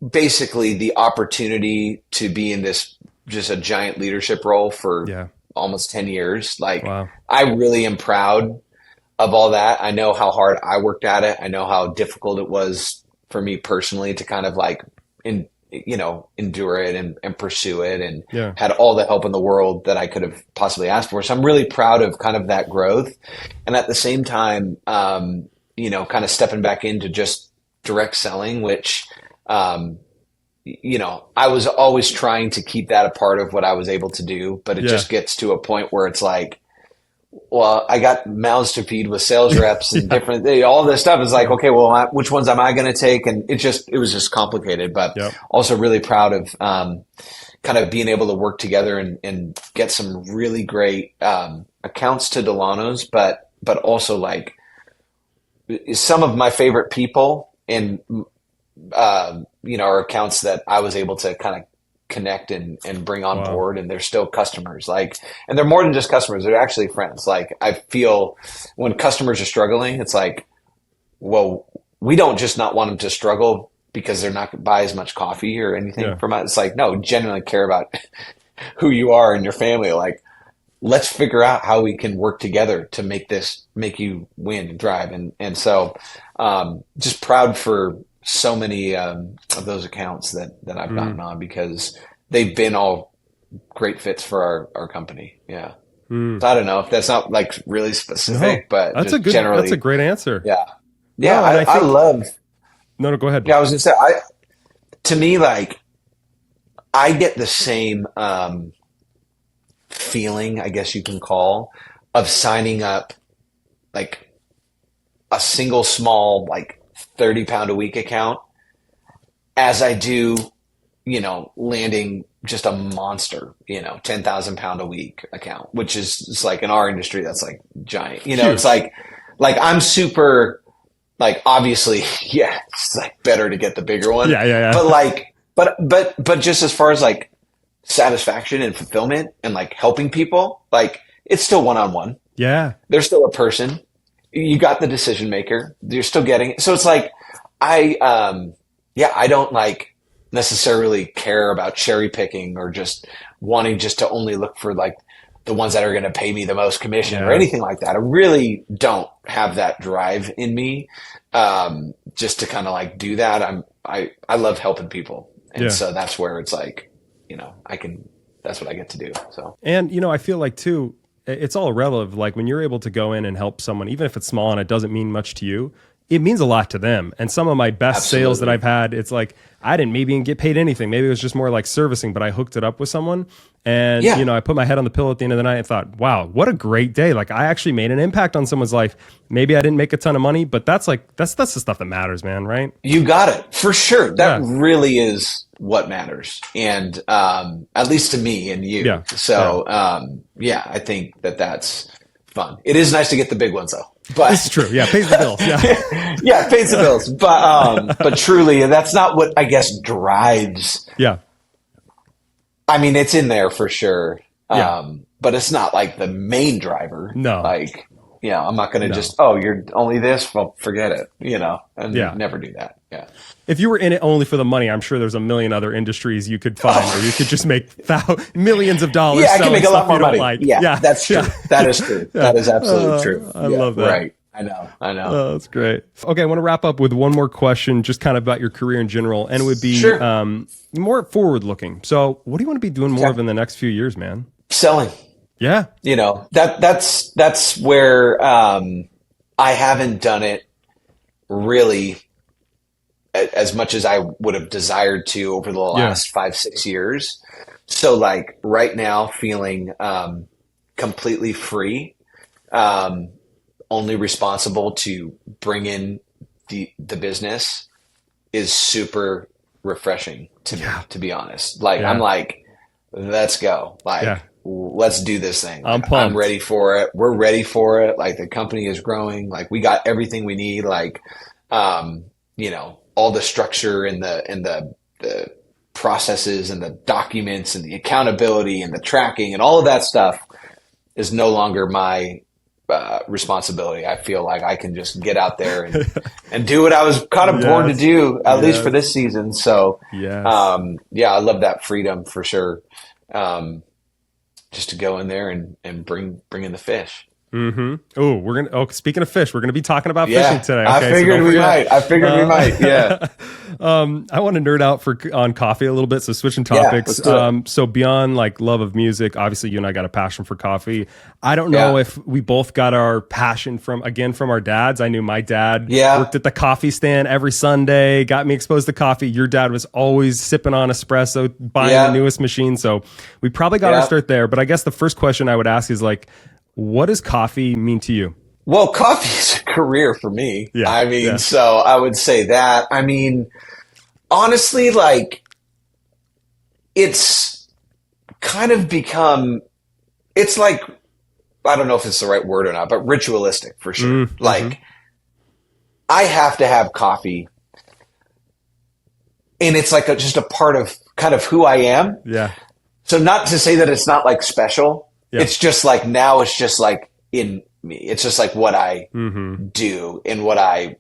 basically the opportunity to be in this just a giant leadership role for almost 10 years. Like, wow. I really am proud of all that. I know how hard I worked at it. I know how difficult it was for me personally to kind of like, endure it and pursue it, and had all the help in the world that I could have possibly asked for. So I'm really proud of kind of that growth. And at the same time, kind of stepping back into just direct selling, which, I was always trying to keep that a part of what I was able to do, but it just gets to a point where it's like, well, I got mouths to feed with sales reps and different, all this stuff is like, okay, well, which ones am I going to take? And it was just complicated, but also really proud of, kind of being able to work together and get some really great, accounts to Dillanos, but also like some of my favorite people and, are accounts that I was able to kind of connect and bring on board, and they're still customers, and they're more than just customers. They're actually friends. Like, I feel when customers are struggling, it's like, well, we don't just not want them to struggle because they're not going to buy as much coffee or anything from us. It's like, no, genuinely care about who you are and your family. Like, let's figure out how we can work together to make you win and thrive. And so, just proud for so many of those accounts that I've gotten on, because they've been all great fits for our company. Yeah. So I don't know if that's not like really specific, but that's just generally, that's a great answer. Yeah. Yeah. I love. No, go ahead. Yeah. I was gonna say, to me, like, I get the same, feeling, I guess you can call, of signing up like a single small, like 30-pound a week account as I do, landing just a monster, 10,000 pound a week account, which is, it's like in our industry, that's like giant, it's like I'm super, like, obviously, it's like better to get the bigger one. Yeah. But like, but just as far as like satisfaction and fulfillment and like helping people, like, it's still one-on-one. Yeah. They're still a person. You got the decision maker. You're still getting it. So it's like, I don't like necessarily care about cherry picking or just wanting just to only look for like the ones that are going to pay me the most commission or anything like that. I really don't have that drive in me, just to kind of like do that. I love helping people. And so that's where it's like, that's what I get to do. So, and, I feel like too, it's all relative. Like, when you're able to go in and help someone, even if it's small and it doesn't mean much to you, it means a lot to them. And some of my best sales that I've had, it's like, I didn't maybe even get paid anything. Maybe it was just more like servicing, but I hooked it up with someone. And, I put my head on the pillow at the end of the night and thought, wow, what a great day. Like, I actually made an impact on someone's life. Maybe I didn't make a ton of money, but that's the stuff that matters, man. Right? You got it. For sure. That really is what matters. And, at least to me and you. Yeah. So, I think that's fun. It is nice to get the big ones though. But it's true. Yeah. Pays the bills. Yeah. It pays the bills. But truly, that's not what I guess drives. Yeah. I mean, it's in there for sure. But it's not like the main driver. No. Like, I'm not going to just, you're only this. Well, forget it, and never do that. Yeah. If you were in it only for the money, I'm sure there's a million other industries you could find where you could just make millions of dollars. Yeah, I can make a lot more money. Like. Yeah, that's true. That is true. That is absolutely true. I love that. Right. I know. Oh, that's great. Okay, I want to wrap up with one more question, just kind of about your career in general, and it would be more forward-looking. So, what do you want to be doing more of in the next few years, man? Selling. Yeah. That's where I haven't done it really as much as I would have desired to over the last 5-6 years. So like right now feeling completely free, only responsible to bring in the business is super refreshing to me, to be honest. Like, I'm like, let's go. Like, let's do this thing. Like, I'm ready for it. We're ready for it. Like, the company is growing. Like, we got everything we need. Like, you know, all the structure and the processes and the documents and the accountability and the tracking and all of that stuff is no longer my responsibility. I feel like I can just get out there and do what I was kind of born to do, at least for this season. So, yeah, I love that freedom for sure. Just to go in there and bring in the fish. Speaking of fish, we're gonna be talking about fishing today. Okay, I figured we might. Yeah. I want to nerd out on coffee a little bit. So switching topics. So beyond like love of music, obviously you and I got a passion for coffee. I don't know if we both got our passion from our dads. I knew my dad worked at the coffee stand every Sunday, got me exposed to coffee. Your dad was always sipping on espresso, buying the newest machine. So we probably got our start there. But I guess the first question I would ask is like, what does coffee mean to you? Well, coffee is a career for me. Yeah, I mean, so I would say that. I mean, honestly, like, it's kind of become, it's like, I don't know if it's the right word or not, but ritualistic for sure. Like, I have to have coffee. And it's like just a part of kind of who I am. Yeah. So not to say that it's not like special. Yep. It's just like now it's just like in me. It's just like what I do and what I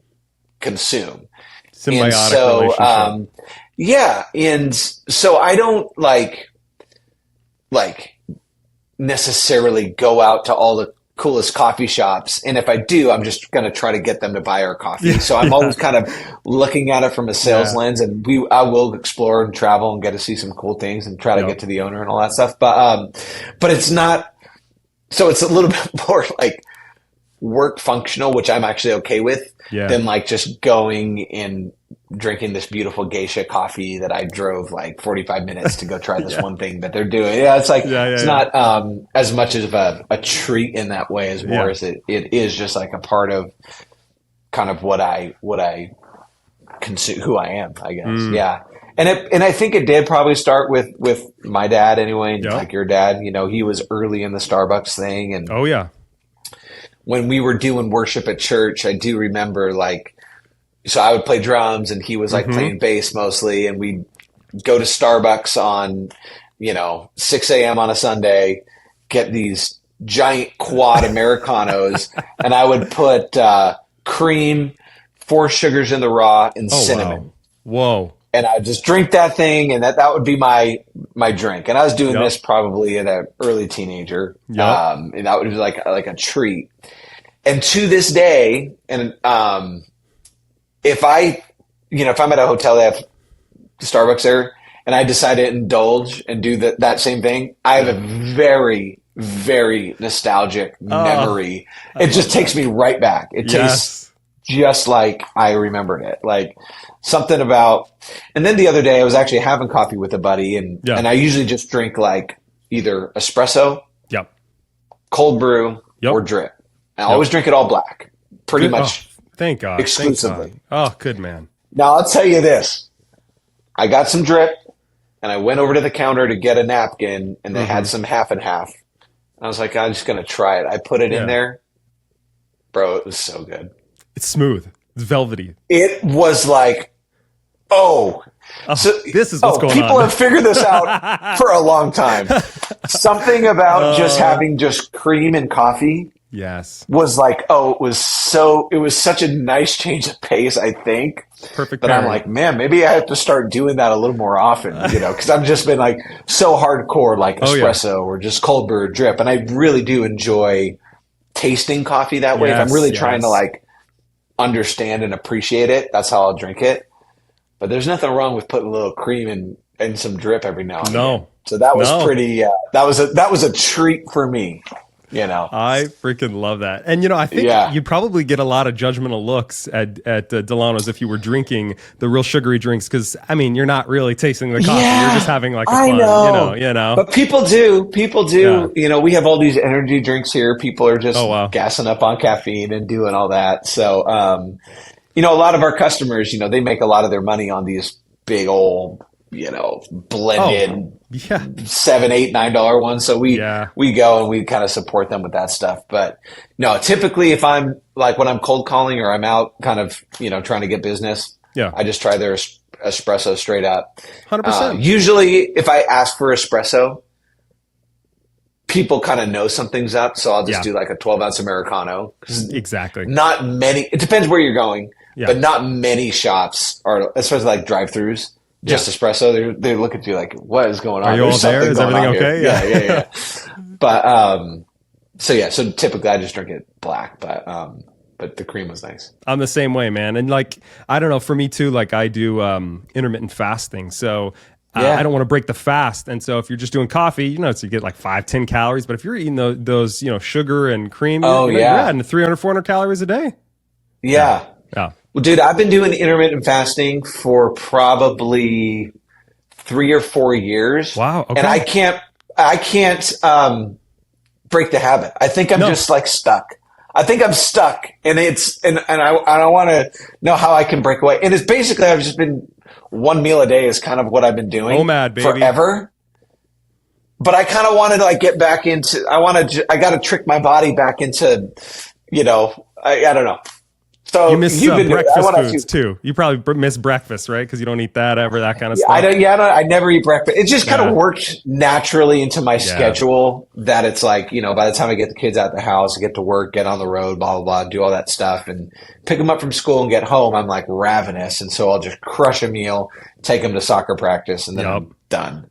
consume. Symbiotic relationship. And so I don't like necessarily go out to all the coolest coffee shops. And if I do, I'm just going to try to get them to buy our coffee. Yeah. So I'm always kind of looking at it from a sales lens, and I will explore and travel and get to see some cool things and try to get to the owner and all that stuff. But it's not, so it's a little bit more like work functional, which I'm actually okay with, than like just going and drinking this beautiful geisha coffee that I drove like 45 minutes to go try this one thing that they're doing. Yeah. It's like, it's not as much of a treat in that way as more as it is just like a part of kind of what I consume, who I am, I guess. Yeah. And I think it did probably start with my dad anyway. And like your dad, you know, he was early in the Starbucks thing. And when we were doing worship at church, I do remember like, so I would play drums and he was like playing bass mostly. And we'd go to Starbucks on, 6 a.m. on a Sunday, get these giant quad Americanos. And I would put cream, 4 sugars in the raw, and cinnamon. Wow. Whoa. And I'd just drink that thing, and that would be my drink. And I was doing this probably at an early teenager. And that would be like a treat. And to this day, and if I'm at a hotel that have Starbucks there, and I decide to indulge and do that same thing, I have a very, very nostalgic memory. It just takes me right back. It tastes just like I remembered it. Like something about, and then the other day I was actually having coffee with a buddy, and I usually just drink like either espresso, cold brew, or drip. I always drink it all black, pretty much. Thank God. Exclusively. Thank God. Oh, good man. Now I'll tell you this. I got some drip and I went over to the counter to get a napkin, and they had some half and half. I was like, I'm just going to try it. I put it in there. Bro, it was so good. It's smooth. It's velvety. It was like, so this is what's going on. People have figured this out for a long time. Something about just having just cream and coffee was like, it was such a nice change of pace, I think. Perfect. But I'm like, man, maybe I have to start doing that a little more often, because I've just been like so hardcore, like espresso or just cold brew or drip. And I really do enjoy tasting coffee that way. If I'm really trying to like understand and appreciate it, that's how I'll drink it. But there's nothing wrong with putting a little cream and some drip every now and then. So that was pretty, that was a treat for me. I freaking love that. And, I think you'd probably get a lot of judgmental looks at Dillanos if you were drinking the real sugary drinks. Because, I mean, you're not really tasting the coffee. You're just having like a fun, you know. But people do. Yeah. We have all these energy drinks here. People are just gassing up on caffeine and doing all that. So, a lot of our customers, they make a lot of their money on these big old, blended $7, $8, $9 ones. So we go and we kind of support them with that stuff. But no, typically if I'm like when I'm cold calling or I'm out kind of, trying to get business, I just try their espresso straight up. 100%. Usually if I ask for espresso, people kind of know something's up. So I'll just do like a 12-ounce Americano. Exactly. Not many, it depends where you're going, but not many shops are, especially like drive-throughs, just espresso. They look at you like, what is going on? Are you all there? Is everything okay? Yeah. But, so typically I just drink it black, but the cream was nice. I'm the same way, man. And like, I don't know, for me too, like I do intermittent fasting. So I don't want to break the fast. And so if you're just doing coffee, so you get like 5-10 calories. But if you're eating those, sugar and cream, you're adding 300-400 calories a day. Yeah. Well, dude, I've been doing intermittent fasting for probably 3 or 4 years. Wow. Okay. And I can't break the habit. I think I'm just like stuck. I think I'm stuck, and I want to know how I can break away. And it's basically I've just been one meal a day is kind of what I've been doing forever. But I kind of wanted to like get back into. I got to trick my body back into, I don't know. So you miss breakfast foods too. You probably miss breakfast, right? Because you don't eat that ever, that kind of stuff. I never eat breakfast. It just kind of worked naturally into my schedule that it's like, by the time I get the kids out of the house, I get to work, get on the road, blah, blah, blah, do all that stuff and pick them up from school and get home. I'm like ravenous. And so I'll just crush a meal, take them to soccer practice, and then I'm done.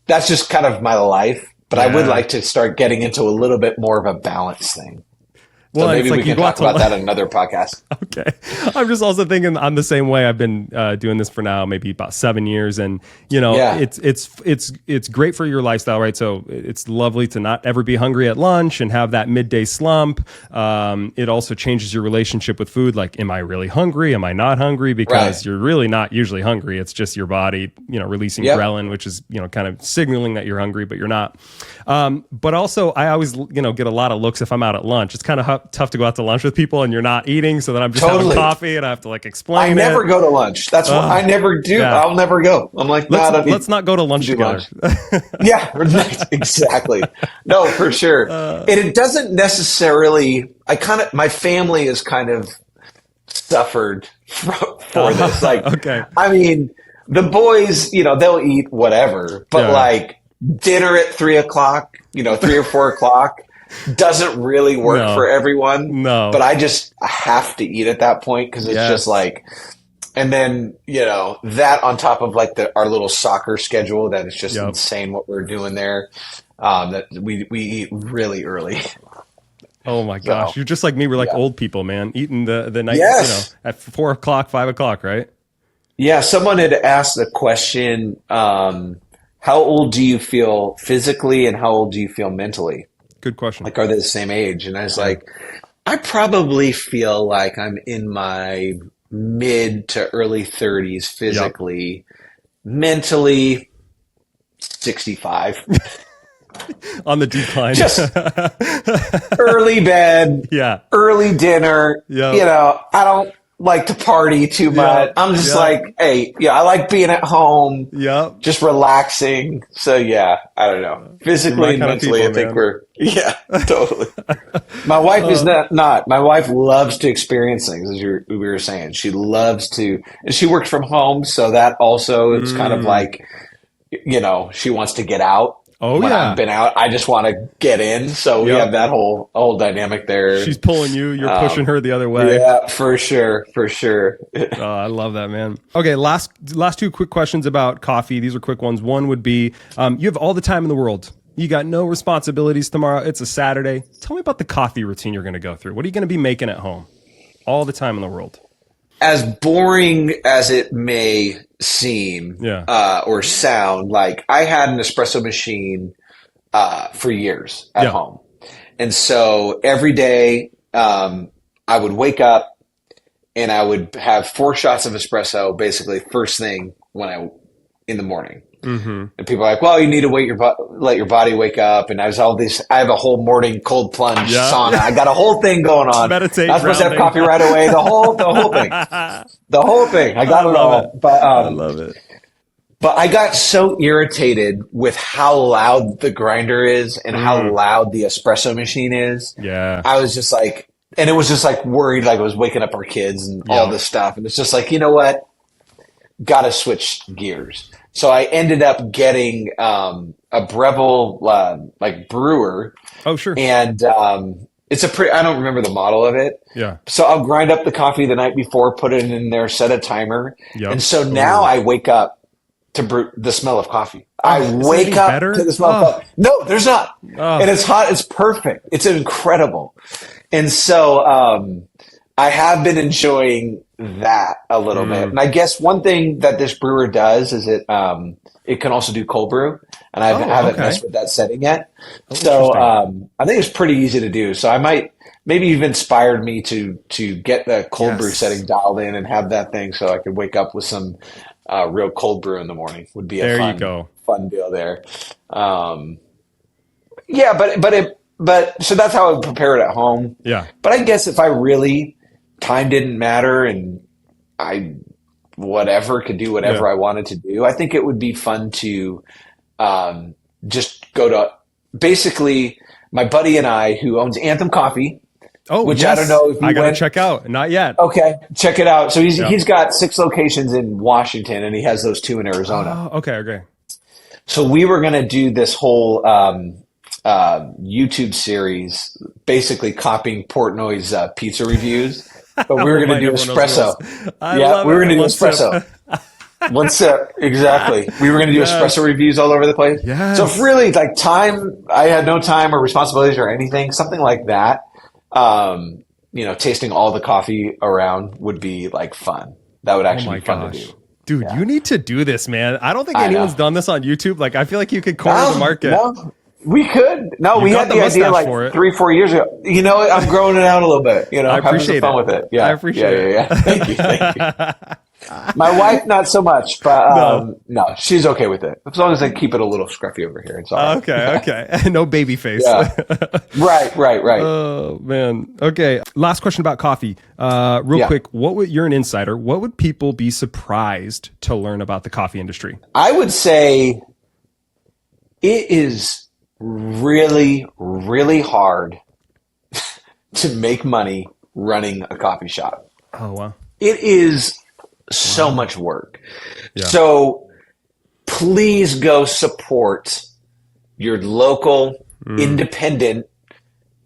That's just kind of my life. But I would like to start getting into a little bit more of a balance thing. Well, so maybe we can talk about that in another podcast. Okay. I'm just also thinking I'm the same way. I've been doing this for now maybe about 7 years. And, it's great for your lifestyle, right? So it's lovely to not ever be hungry at lunch and have that midday slump. It also changes your relationship with food. Like, am I really hungry? Am I not hungry? Because you're really not usually hungry. It's just your body, releasing ghrelin, which is, kind of signaling that you're hungry, but you're not. But also I always, get a lot of looks if I'm out at lunch. It's kind of tough to go out to lunch with people and you're not eating, so then I'm just having coffee and I have to like explain. I never go to lunch. That's what I never do. I'll never go. I'm like, let's not go to lunch together. Exactly. No, for sure. And it doesn't necessarily. My family has kind of suffered for this. Like, I mean, the boys, they'll eat whatever, but like dinner at 3 o'clock, 3 or 4 o'clock. Doesn't really work for everyone. No. But I have to eat at that point because it's just like, and then, that on top of like our little soccer schedule, that is just insane what we're doing there. That we eat really early. Oh my gosh. You're just like me. We're like old people, man, eating the night, at 4 o'clock, 5 o'clock, right? Yeah. Someone had asked the question, how old do you feel physically and how old do you feel mentally? Good question. Like, are they the same age? And I was like, I probably feel like I'm in my mid to early 30s physically, mentally 65. On the decline. Just early bed, early dinner. I don't like to party too much. I'm just like, hey, I like being at home, just relaxing. So I don't know. Physically and mentally, people, I think we're, totally. My wife is not. My wife loves to experience things, as we were saying. She loves to, and she works from home. So that also, it's kind of like, she wants to get out. Oh, when I've been out, I just want to get in. So we have that whole dynamic there. She's pulling you. You're pushing her the other way. Yeah, for sure. I love that, man. Okay, last two quick questions about coffee. These are quick ones. One would be, you have all the time in the world. You got no responsibilities tomorrow. It's a Saturday. Tell me about the coffee routine you're going to go through. What are you going to be making at home? All the time in the world. As boring as it may seem or sound, like I had an espresso machine for years at home. And so every day I would wake up and I would have 4 shots of espresso basically first thing in the morning. Mm-hmm. And people are like, well, you need to let your body wake up. And I have a whole morning cold plunge sauna. I got a whole thing going on. Meditate, not supposed to have coffee right away. The whole thing. The whole thing. I got it all. But I love it. But I got so irritated with how loud the grinder is and how loud the espresso machine is. Yeah. I was just like, and it was just like worried, like I was waking up our kids and all this stuff. And it's just like, you know what? Got to switch gears. So I ended up getting a Breville like brewer. Oh, sure. And it's I don't remember the model of it. Yeah. So I'll grind up the coffee the night before, put it in there, set a timer. Yep. And so now I wake up to brew the smell of coffee. I wake up to the smell of coffee. No, there's not. And it's hot. It's perfect. It's incredible. And so I have been enjoying that a little bit. And I guess one thing that this brewer does is it can also do cold brew. And I haven't messed with that setting yet. So I think it's pretty easy to do. So maybe you've inspired me to get the cold brew setting dialed in and have that thing so I could wake up with some real cold brew in the morning. Would be a fun deal there. But so that's how I would prepare it at home. Yeah. But I guess if time didn't matter and I could do whatever I wanted to do, I think it would be fun to just go to basically my buddy and I who owns Anthem Coffee. Oh, which yes. I don't know if you I got to check out. Not yet. Okay. Check it out. So he's got 6 locations in Washington and he has those 2 in Arizona. Oh, okay. So we were going to do this whole YouTube series, basically copying Portnoy's pizza reviews, but we were going to do espresso. We were going to do espresso. One sip, exactly. We were going to do espresso reviews all over the place. Yes. So if really like I had no time or responsibilities or anything, something like that. Tasting all the coffee around would be like fun. That would actually be fun to do. Dude, you need to do this, man. I don't think anyone's done this on YouTube. Like, I feel like you could corner the market. No, we could. No, we had the idea like 3-4 years ago. You know, I'm growing it out a little bit. I appreciate having some fun with it. Yeah, I appreciate it. Yeah. Thank you. My wife, not so much, but no, she's okay with it. As long as I keep it a little scruffy over here. It's all right. Okay. No baby face. Yeah. Right. Oh, man. Okay. Last question about coffee. Real quick, you're an insider. What would people be surprised to learn about the coffee industry? I would say it is really, really hard to make money running a coffee shop. Oh, wow. It is so much work. Yeah. So please go support your local independent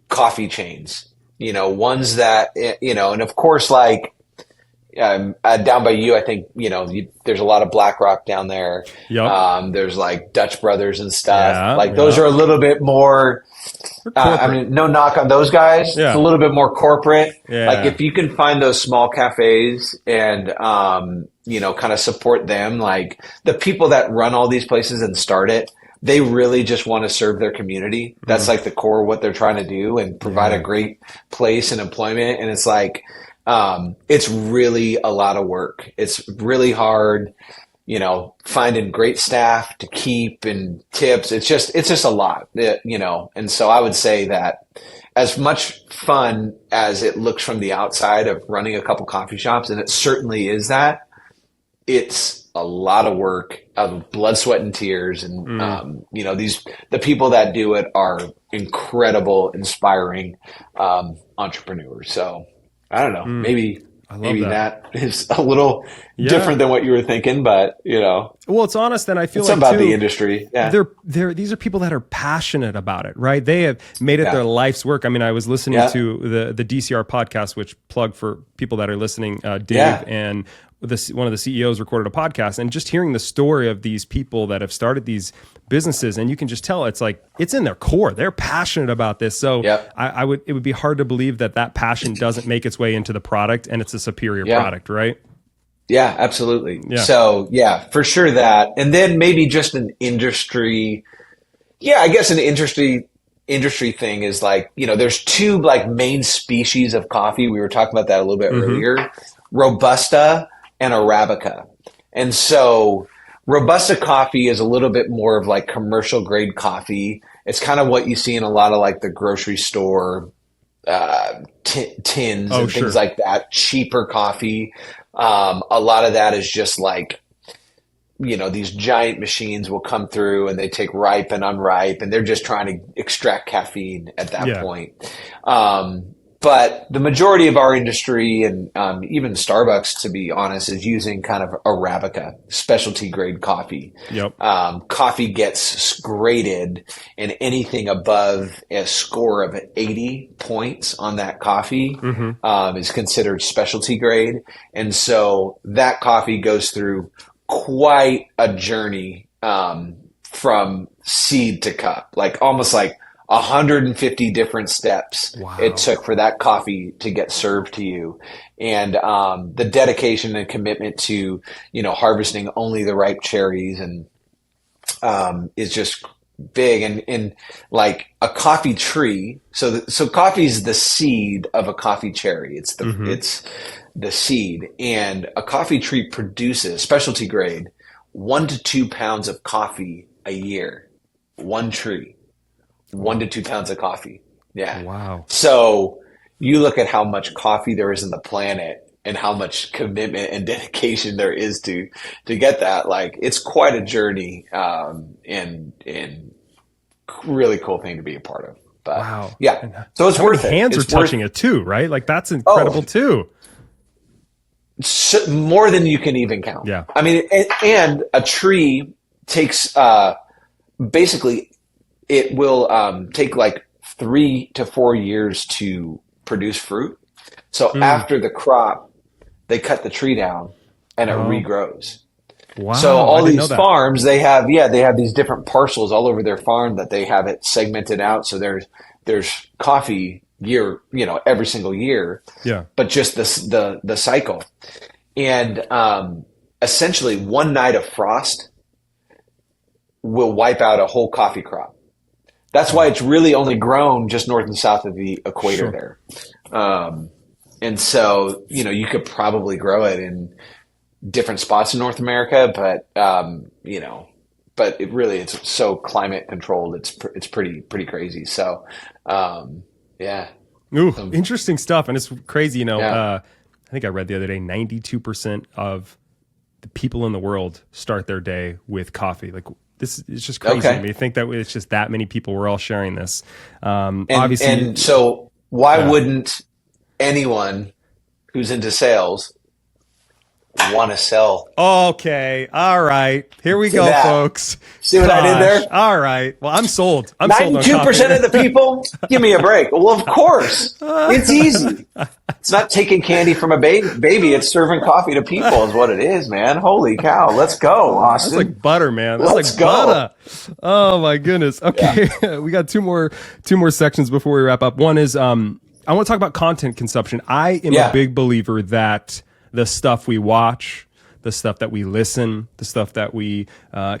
coffee chains, ones that, and of course, like down by you, I think, there's a lot of BlackRock down there. Yep. There's like Dutch Brothers and stuff. Those are a little bit more, no knock on those guys. Yeah. It's a little bit more corporate. Yeah. Like if you can find those small cafes and, kind of support them, like the people that run all these places and start it, they really just want to serve their community. That's like the core of what they're trying to do and provide a great place and employment. And it's like, it's really a lot of work. It's really hard, finding great staff to keep and tips. It's just a lot, and so I would say that as much fun as it looks from the outside of running a couple coffee shops, and it certainly is that, it's a lot of work of blood, sweat, and tears. And, the people that do it are incredible, inspiring, entrepreneurs. So I don't know, maybe that is a little different than what you were thinking, but well, it's honest. And I feel it's like about the industry. Yeah. These are people that are passionate about it, right? They have made it their life's work. I mean, I was listening to the DCR podcast, which plug for people that are listening, Dave and one of the CEOs recorded a podcast, and just hearing the story of these people that have started these businesses, and you can just tell it's like it's in their core. They're passionate about this. So it would be hard to believe that passion doesn't make its way into the product, and it's a superior product, right? Yeah, absolutely. Yeah. So for sure that, and then maybe just an industry. Yeah, I guess an industry thing is like, there's 2 like main species of coffee. We were talking about that a little bit earlier, Robusta and Arabica. And so Robusta coffee is a little bit more of like commercial grade coffee. It's kind of what you see in a lot of like the grocery store tins and things like that. Cheaper coffee. A lot of that is just like, these giant machines will come through and they take ripe and unripe, and they're just trying to extract caffeine at that point. But the majority of our industry, and even Starbucks, to be honest, is using kind of Arabica, specialty grade coffee. Coffee gets graded, and anything above a score of 80 points on that coffee is considered specialty grade. And so that coffee goes through quite a journey from seed to cup, like almost like 150 different steps it took for that coffee to get served to you. And the dedication and commitment to, harvesting only the ripe cherries and is just big. And like a coffee tree. So coffee is the seed of a coffee cherry. It's the seed. And a coffee tree produces, specialty grade, 1 to 2 pounds of coffee a year. One tree. 1 to 2 pounds of coffee. Yeah. Wow. So you look at how much coffee there is in the planet and how much commitment and dedication there is to get that. Like, it's quite a journey, and really cool thing to be a part of. But wow. Yeah. So it's worth it. Hands are touching it too, right? Like, that's incredible too. So, more than you can even count. Yeah. I mean, and a tree takes, basically, it will take like 3 to 4 years to produce fruit. So after the crop, they cut the tree down and it regrows. Wow. So all these farms, they have these different parcels all over their farm that they have it segmented out. So there's coffee year, every single year. Yeah. But just the cycle. And essentially one night of frost will wipe out a whole coffee crop. That's why it's really only grown just north and south of the equator there. And so, you could probably grow it in different spots in North America, but, but it's so climate controlled. It's pretty crazy. So, yeah. Ooh, interesting stuff. And it's crazy, I think I read the other day, 92% of the people in the world start their day with coffee. Like, this is just crazy to me. I think that it's just that many people. We're all sharing this. Obviously, and so why wouldn't anyone who's into sales want to sell? Okay. All right. Here we go, folks. See what I did there? All right. Well, I'm sold. 92% of the people? Give me a break. Well, of course. It's easy. It's not taking candy from a baby. It's serving coffee to people is what it is, man. Holy cow. Let's go, Austin. That's like butter, man. That's Let's like go. Butter. Oh, my goodness. Okay. Yeah. We got two more sections before we wrap up. One is I want to talk about content consumption. I am a big believer that the stuff we watch, the stuff that we listen, the stuff that we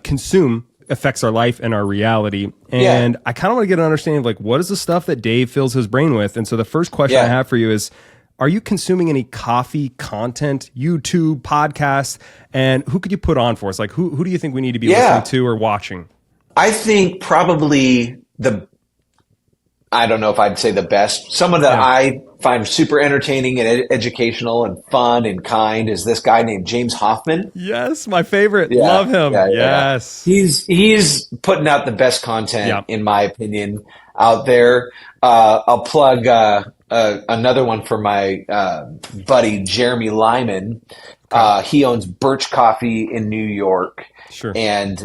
consume affects our life and our reality. And I kind of want to get an understanding of like, what is the stuff that Dave fills his brain with? And so the first question I have for you is, are you consuming any coffee content, YouTube, podcasts? And who could you put on for us? Like, who do you think we need to be listening to or watching? I think probably I don't know if I'd say the best. Someone that I find super entertaining and educational and fun and kind is this guy named James Hoffman. Yes, my favorite. Love him. Yes. He's putting out the best content, in my opinion, out there. I'll plug another one for my buddy, Jeremy Lyman. He owns Birch Coffee in New York. Sure. And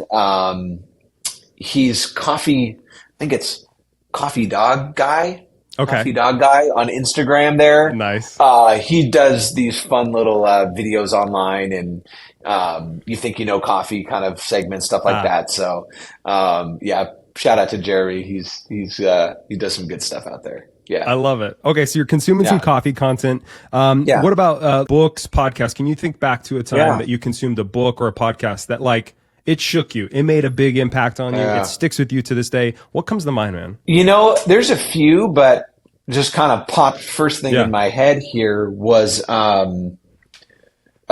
he's I think it's Coffee Dog Guy. Okay. Coffee Dog Guy on Instagram there. Nice. He does these fun little videos online and you think you know coffee kind of segments, stuff like that. So shout out to Jerry. He does some good stuff out there. Yeah. I love it. Okay, so you're consuming some coffee content. What about books, podcasts? Can you think back to a time that you consumed a book or a podcast that like it shook you? It made a big impact on you. It sticks with you to this day. What comes to mind, man? There's a few, but just kind of popped first thing in my head here was a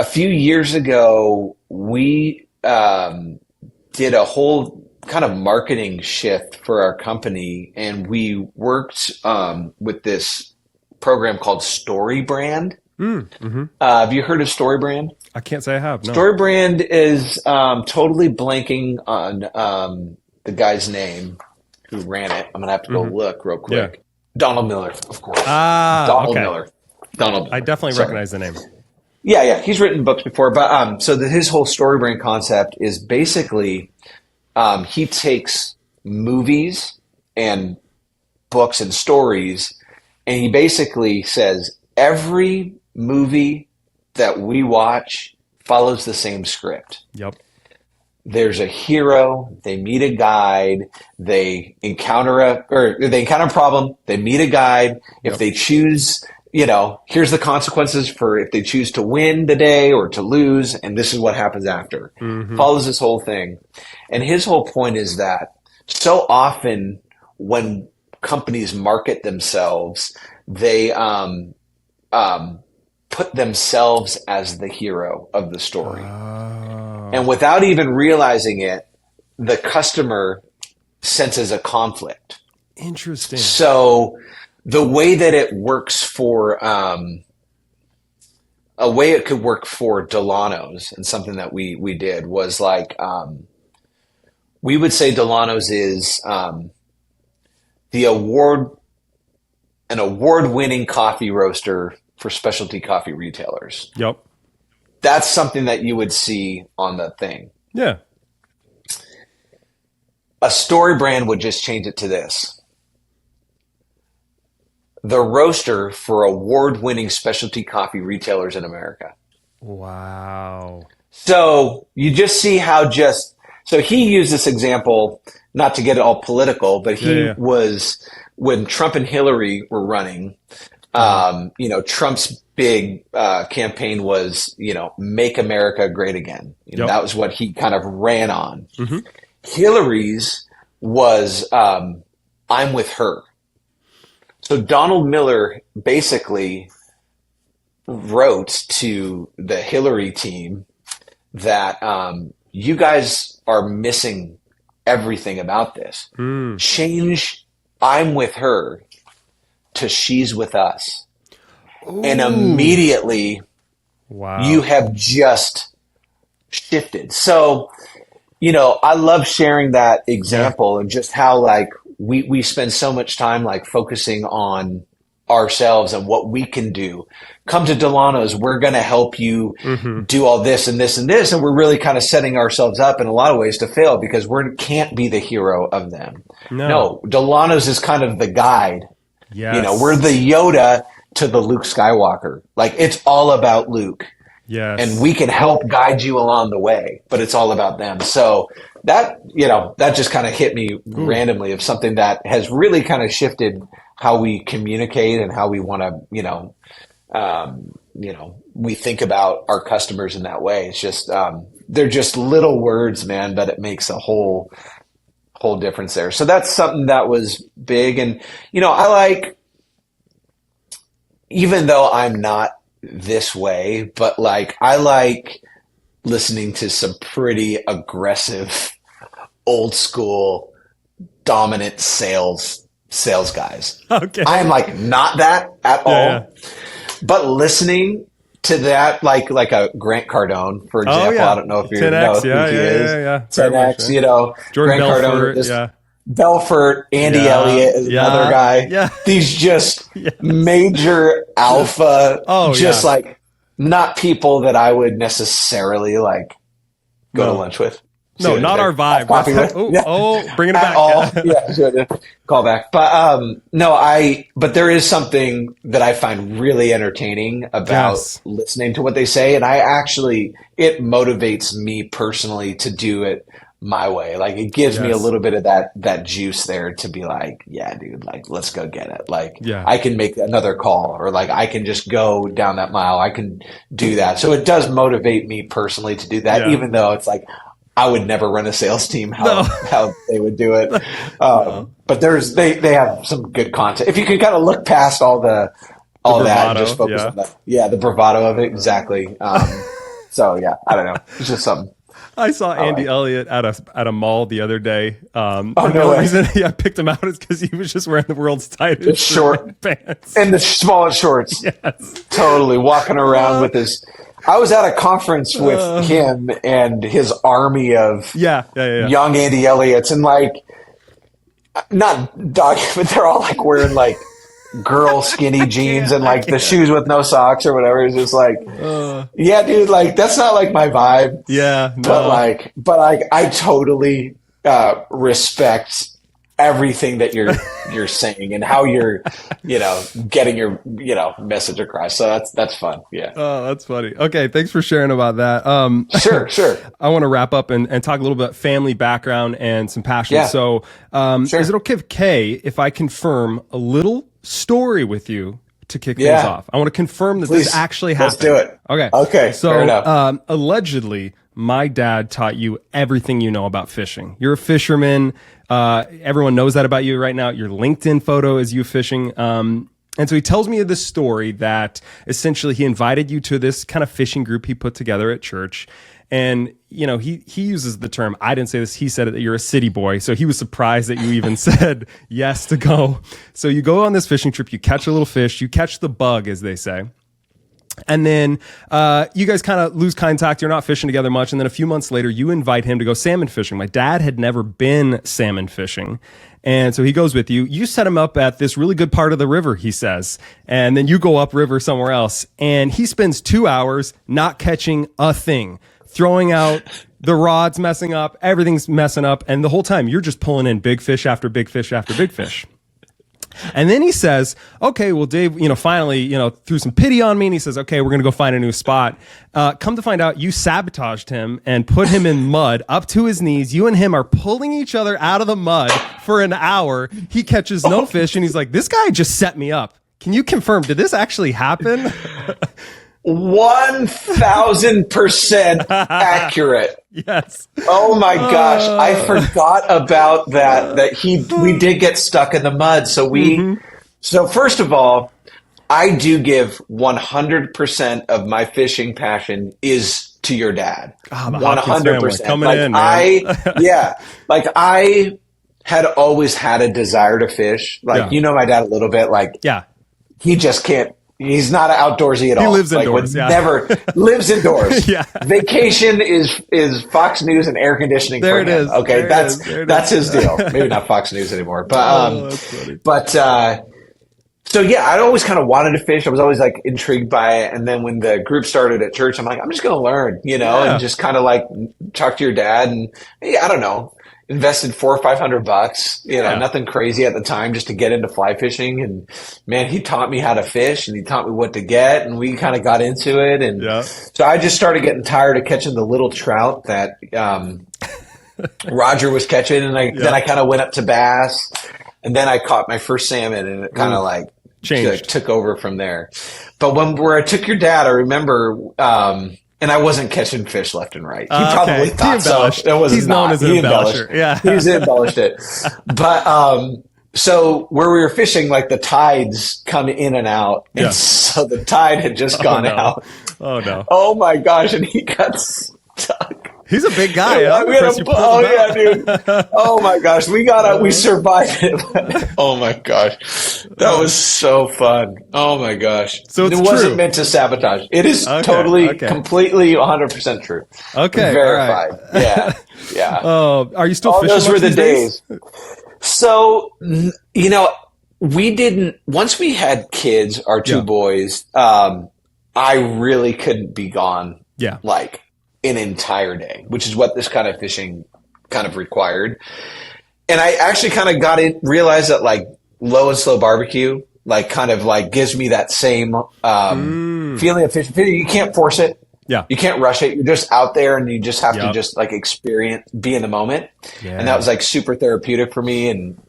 few years ago, we did a whole kind of marketing shift for our company, and we worked with this program called StoryBrand. Have you heard of StoryBrand? I can't say I have. No. StoryBrand is totally blanking on the guy's name who ran it. I'm gonna have to go look real quick. Yeah. Donald Miller, of course. Donald Miller. Donald Miller. I definitely recognize the name. Yeah. He's written books before, but his whole StoryBrand concept is basically he takes movies and books and stories, and he basically says every movie that we watch follows the same script. Yep. There's a hero, they meet a guide, they encounter a problem, they meet a guide. If they choose, here's the consequences for if they choose to win the day or to lose, and this is what happens after. Follows this whole thing. And his whole point is that so often when companies market themselves, they put themselves as the hero of the story. And without even realizing it, the customer senses a conflict. Interesting. So the way that it works for, a way it could work for Dillanos, and something that we did was like, we would say Dillanos is an award-winning coffee roaster for specialty coffee retailers. Yep. That's something that you would see on the thing. Yeah. A StoryBrand would just change it to this: the roaster for award-winning specialty coffee retailers in America. Wow. So you just see how so he used this example, not to get it all political, but he was, when Trump and Hillary were running, Trump's big campaign was, make America great again. That was what he kind of ran on. Hillary's was, I'm with her. So Donald Miller basically wrote to the Hillary team that you guys are missing everything about this. Change I'm with her to she's with us. Ooh. And immediately you have just shifted. So, I love sharing that example and just how we spend so much time focusing on ourselves and what we can do. Come to Dillanos, we're going to help you do all this and this and this. And we're really kind of setting ourselves up in a lot of ways to fail because we can't be the hero of them. No, Dillanos is kind of the guide. Yes. We're the Yoda to the Luke Skywalker. It's all about Luke. Yes. And we can help guide you along the way, but it's all about them. So that just kind of hit me randomly of something that has really kind of shifted how we communicate and how we want to, we think about our customers in that way. It's just, they're just little words, man, but it makes a whole difference there. So that's something that was big. And, even though I'm not this way, but I like listening to some pretty aggressive, old school, dominant sales guys. Okay. I am not that at all, but listening to that, like a Grant Cardone, for example. I don't know if you know who he is. 10X, Jordan Grant Belfort, Cardone, Belfort, Andy Elliott is another guy. Yeah. These just major alpha, not people that I would necessarily go to lunch with. No, not our vibe. Bringing it back. Call back. But but there is something that I find really entertaining about listening to what they say. And it motivates me personally to do it my way. It gives me a little bit of that juice there to be dude, let's go get it. I can make another call, or I can just go down that mile. I can do that. So it does motivate me personally to do that, even though it's I would never run a sales team how they would do it. But they have some good content. If you can kind of look past all that and just focus on that. Yeah, the bravado of it. Exactly. I don't know. It's just something. I saw Andy Elliott at a mall the other day. No the way. reason I picked him out is because he was just wearing the world's tightest short pants and the smallest shorts. Yes, totally walking around with his. I was at a conference with him and his army of young Andy Elliots, and like, not dog, but they're all like wearing like girl skinny jeans and like the shoes with no socks or whatever. It's just like, yeah, dude, like that's not like my vibe. Yeah, no. but I totally respect everything that you're saying and how you're, getting your, message across. So that's fun. Yeah. Oh, that's funny. Okay. Thanks for sharing about that. Sure. I want to wrap up and talk a little bit family background and some passion. Yeah. So, is it okay if I confirm a little story with you to kick things off? I want to confirm that this actually happened. Let's do it. Okay. So, fair enough. Allegedly, my dad taught you everything you know about fishing. You're a fisherman. Everyone knows that about you right now. Your LinkedIn photo is you fishing. And so he tells me this story that essentially he invited you to this kind of fishing group he put together at church. And, he uses the term, I didn't say this, he said it, that you're a city boy. So he was surprised that you even said yes to go. So you go on this fishing trip, you catch a little fish, you catch the bug, as they say. And then you guys kind of lose contact. You're not fishing together much. And then a few months later, you invite him to go salmon fishing. My dad had never been salmon fishing. And so he goes with you. You set him up at this really good part of the river, he says. And then you go upriver somewhere else. And he spends 2 hours not catching a thing, throwing out the rod's messing up, everything's messing up. And the whole time you're just pulling in big fish after big fish after big fish. And then he says, okay, well, Dave, finally, threw some pity on me. And he says, okay, we're going to go find a new spot. Come to find out, you sabotaged him and put him in mud up to his knees. You and him are pulling each other out of the mud for an hour. He catches no fish. And he's like, this guy just set me up. Can you confirm, did this actually happen? 1,000% accurate. Yes. Oh my gosh. I forgot about that we did get stuck in the mud. So so first of all, I do give 100% of my fishing passion is to your dad. 100%. Coming in, man. I had always had a desire to fish. My dad a little bit, he just can't. He's not outdoorsy at all. He lives indoors. Never lives indoors. Yeah. Vacation is Fox News and air conditioning. There for it him. is. Okay, that's his deal. Maybe not Fox News anymore, but so yeah, I always kind of wanted to fish. I was always like intrigued by it, and then when the group started at church, I'm like, I'm just going to learn, and just kind of like talk to your dad, and I don't know. Invested $400 or $500, nothing crazy at the time, just to get into fly fishing. And man, he taught me how to fish and he taught me what to get, and we kind of got into it. And so I just started getting tired of catching the little trout that Roger was catching. And then I kind of went up to bass, and then I caught my first salmon, and it kind of like took over from there. But where I took your dad, I remember, and I wasn't catching fish left and right. He probably thought so. It was He's known as an embellisher. Yeah. He's embellished it. But so where we were fishing, like the tides come in and out. And so the tide had just gone out. Oh, no. Oh, my gosh. And he got stuck. He's a big guy. Dude. Oh my gosh. We survived it. Oh my gosh. That was so fun. Oh my gosh. So it wasn't meant to sabotage. It is totally, completely 100% true. Okay. Verified. Right. Yeah. Are you still fishing? Those were the days. So, we didn't, once we had kids, our two boys, I really couldn't be gone. Yeah. Like an entire day, which is what this kind of fishing kind of required. And I actually kind of realized that like low and slow barbecue, like kind of like gives me that same feeling of fishing. You can't force it. Yeah. You can't rush it. You're just out there and you just have to just like be in the moment. Yeah. And that was like super therapeutic for me. And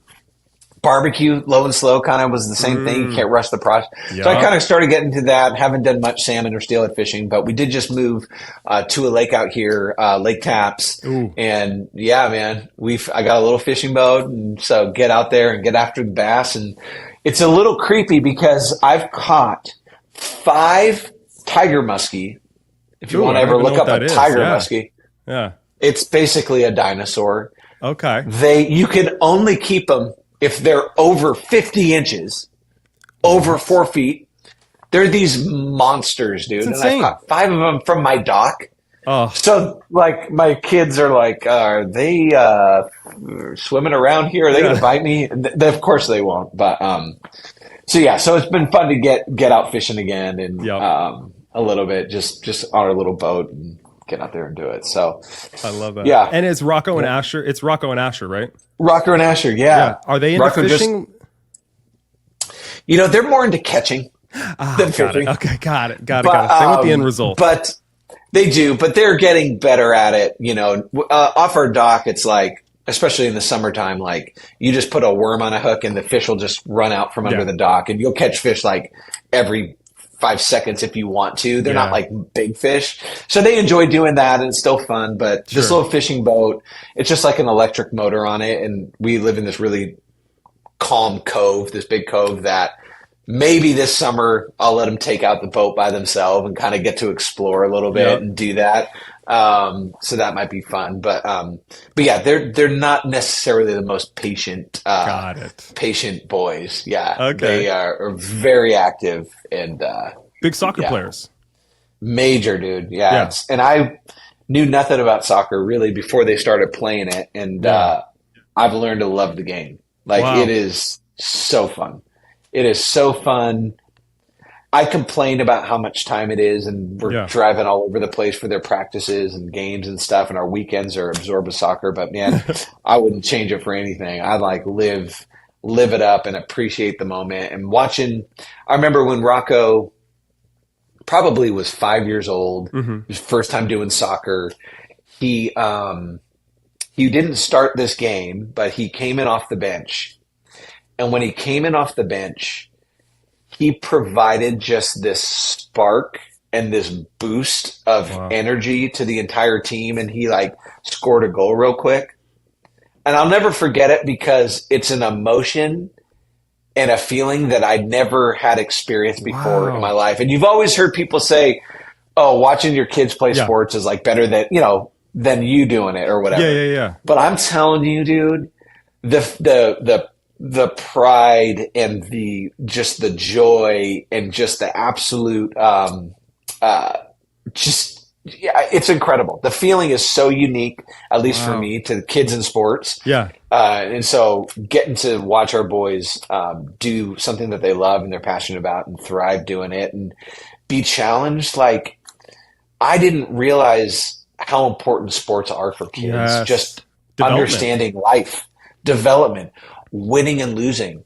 barbecue, low and slow, kind of was the same thing. You can't rush the process. Yep. So I kind of started getting into that. Haven't done much salmon or steelhead fishing, but we did just move to a lake out here, Lake Taps. Ooh. And yeah, man, I got a little fishing boat, and so get out there and get after the bass. And it's a little creepy because I've caught 5 tiger muskie. If you want to ever look up a tiger muskie. Yeah. It's basically a dinosaur. Okay. You can only keep them if they're over 50 inches, over 4 feet. They're these monsters, dude. And I've caught 5 of them from my dock. Oh. So, like, my kids are like, are they swimming around here? Are they going to bite me? Of course they won't. But so it's been fun to get out fishing again and a little bit, just on our little boat and get out there and do it. So I love that. Yeah. And it's Rocco and Asher. It's Rocco and Asher, right? Rocco and Asher, yeah. Are they into fishing? They're more into catching than fishing. Okay, got it. They want the end result. But they do, but they're getting better at it. Off our dock, it's like, especially in the summertime, like you just put a worm on a hook and the fish will just run out from under the dock, and you'll catch fish like every 5 seconds if you want to. They're not like big fish. So they enjoy doing that, and it's still fun. But this little fishing boat, it's just like an electric motor on it. And we live in this really calm cove, this big cove that maybe this summer I'll let them take out the boat by themselves and kind of get to explore a little bit and do that. So that might be fun. But yeah, they're not necessarily the most patient, patient boys. Yeah. Okay. They are very active and, big soccer players. Major, dude. Yeah. And I knew nothing about soccer really before they started playing it. And, I've learned to love the game. Like it is so fun. It is so fun. I complain about how much time it is, and we're driving all over the place for their practices and games and stuff, and our weekends are absorbed with soccer. But man, I wouldn't change it for anything. I'd like live it up and appreciate the moment. And watching, I remember when Rocco probably was 5 years old, his first time doing soccer. He didn't start this game, but he came in off the bench. And when he came in off the bench, he provided just this spark and this boost of energy to the entire team. And he like scored a goal real quick. And I'll never forget it because it's an emotion and a feeling that I'd never had experienced before in my life. And you've always heard people say, oh, watching your kids play sports is like better than, than you doing it or whatever. Yeah. But I'm telling you, dude, the pride and the joy and just the absolute, it's incredible. The feeling is so unique, at least for me, to kids in sports. Yeah. And so getting to watch our boys, do something that they love and they're passionate about and thrive doing it and be challenged. Like I didn't realize how important sports are for kids. Just understanding life, development, winning and losing,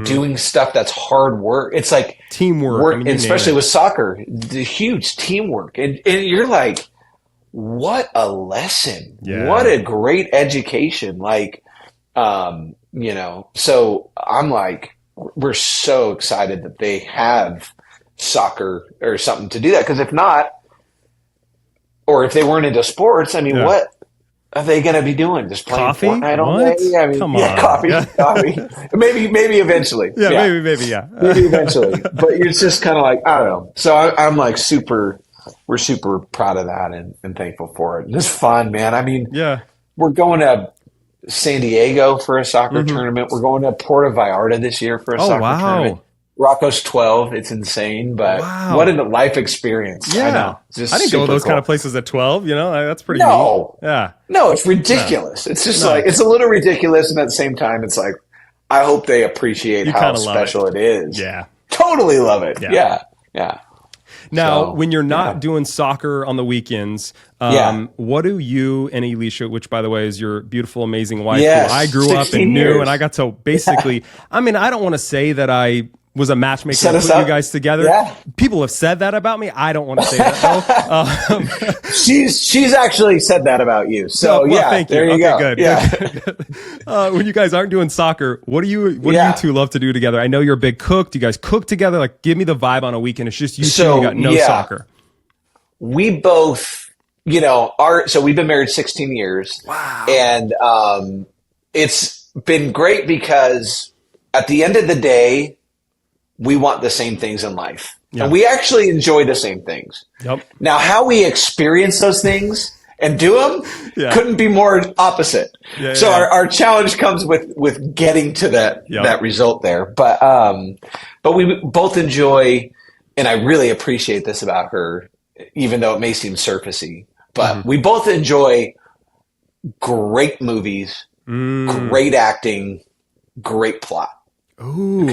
doing stuff that's hard work. It's like teamwork, especially with soccer, the huge teamwork. And you're like, what a lesson. Yeah. What a great education. Like, so I'm like, we're so excited that they have soccer or something to do that. Because if not, or if they weren't into sports, what are they going to be be just playing Fortnite all day? Come on. Coffee. Maybe eventually. Maybe. Maybe eventually. But it's just kind of like, I don't know. So I'm like we're super proud of that and thankful for it. And it's fun, man. We're going to San Diego for a soccer tournament. We're going to Puerto Vallarta this year for a soccer tournament. Rocco's 12. It's insane, but what a life experience. Yeah. I know. I didn't go to those kind of places at 12, that's pretty neat. Yeah. No, it's ridiculous. It's just like, it's a little ridiculous. And at the same time, it's like, I hope they appreciate how special it is. Yeah. Totally love it. Yeah. Now, when you're not doing soccer on the weekends, what do you and Alicia, which by the way is your beautiful, amazing wife, who I grew up and knew, and I got to basically, I don't want to say that I was a matchmaker to put you guys together. Yeah. People have said that about me. I don't want to say that though. She's actually said that about you. So thank you. There you go. Good. Yeah. When you guys aren't doing soccer, what do you two love to do together? I know you're a big cook. Do you guys cook together? Like, give me the vibe on a weekend. It's just you two. You got no soccer. We both, so we've been married 16 years. Wow. And it's been great because at the end of the day, we want the same things in life. Yeah. And we actually enjoy the same things. Yep. Now, how we experience those things and do them, couldn't be more opposite. So our challenge comes with getting to that result there. But we both enjoy, and I really appreciate this about her, even though it may seem surfacey, but we both enjoy great movies, great acting, great plot. Ooh,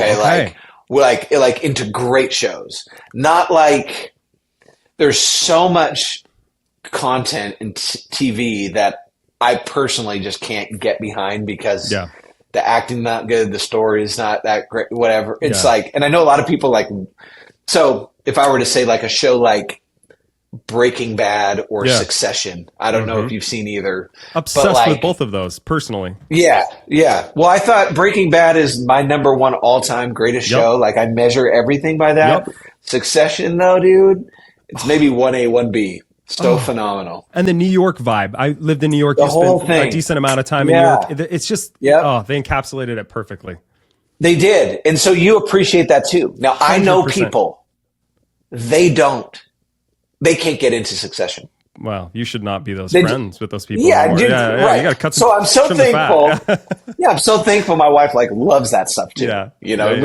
like into great shows. Not like there's so much content in TV that I personally just can't get behind because the acting not good, the story is not that great, whatever. It's like, and I know a lot of people like, so if I were to say like a show like Breaking Bad or Succession. I don't know if you've seen either. Obsessed with both of those, personally. Yeah. Well, I thought Breaking Bad is my number one all-time greatest show. Like, I measure everything by that. Succession, though, dude, it's maybe 1A, 1B. So phenomenal. And the New York vibe. I lived in New York. The whole thing. A decent amount of time in New York. It's just, they encapsulated it perfectly. They did. And so you appreciate that, too. Now, 100%. I know people, they don't. They can't get into Succession. Well, you should not be those friends with those people. Yeah, dude, right. You gotta cut so I'm so thankful. I'm so thankful. My wife like loves that stuff too.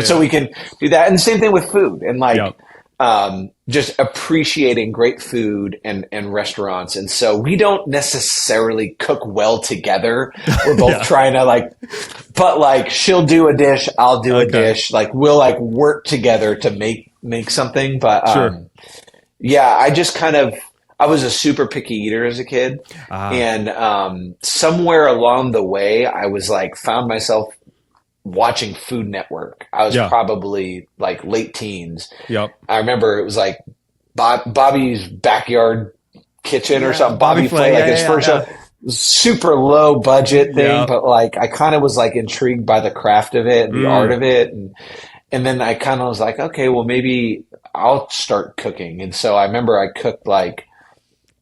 So we can do that. And the same thing with food and like just appreciating great food and restaurants. And so we don't necessarily cook well together. We're both trying to but like she'll do a dish, I'll do a dish. Like we'll like work together to make something. But I was a super picky eater as a kid. And somewhere along the way, I was like, found myself watching Food Network. I was probably like late teens. I remember it was like Bobby's Backyard Kitchen or something. Bobby Flay, like his first show. Super low budget thing, but like I kind of was like intrigued by the craft of it and the art of it. And then I kind of was like, okay, well maybe I'll start cooking. And so I remember I cooked like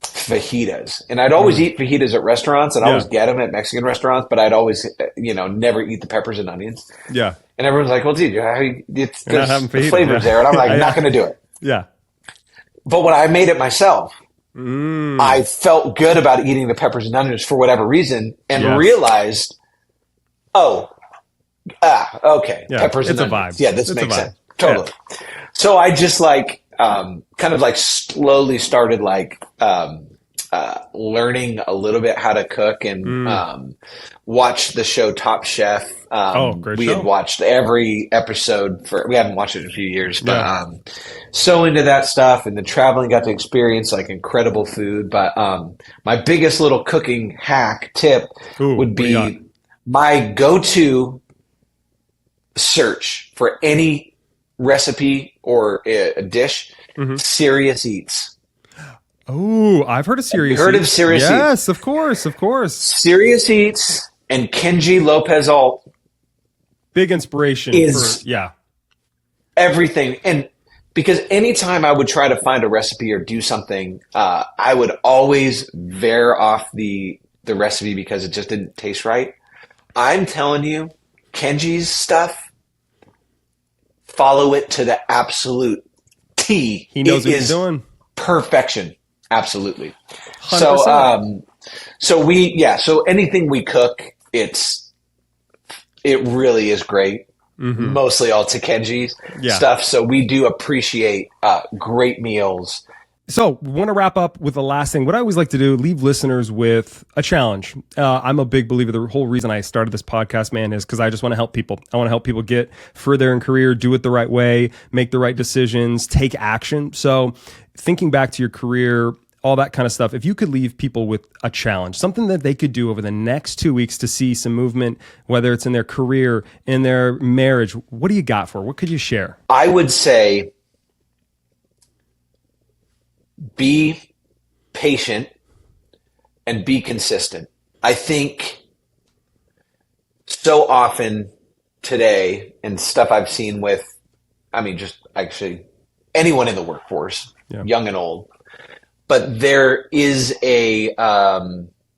fajitas, and I'd always eat fajitas at restaurants and I always get them at Mexican restaurants, but I'd always, never eat the peppers and onions. And everyone's like, well, dude, there's flavors there. And I'm like, not going to do it. But when I made it myself, I felt good about eating the peppers and onions for whatever reason and realized, okay, peppers and onions. Vibe. Yeah, this makes sense. Totally. So I just like, kind of like slowly started like, learning a little bit how to cook and, watched the show Top Chef. Great we show. Had watched every episode we haven't watched it in a few years, but, so into that stuff and then traveling, got to experience like incredible food. But, my biggest little cooking hack tip would be my go-to search for any recipe or a dish, Serious Eats. Oh, I've heard of Serious Eats. Heard of Serious Eats? Yes, of course. Serious Eats and Kenji Lopez Alt. Big inspiration is everything. And because anytime I would try to find a recipe or do something, I would always veer off the recipe because it just didn't taste right. I'm telling you, Kenji's stuff, follow it to the absolute T. He knows what he's doing. Perfection. Absolutely. 100%. So anything we cook, it really is great. Mostly all to Kenji's stuff. So we do appreciate great meals. So want to wrap up with the last thing. What I always like to do, leave listeners with a challenge. I'm a big believer. The whole reason I started this podcast, man, is because I just want to help people. I want to help people get further in career, do it the right way, make the right decisions, take action. So thinking back to your career, all that kind of stuff, if you could leave people with a challenge, something that they could do over the next 2 weeks to see some movement, whether it's in their career, in their marriage, what do you got for? What could you share? I would say be patient and be consistent. I think so often today, and stuff I've seen with, just actually anyone in the workforce, young and old, but there is a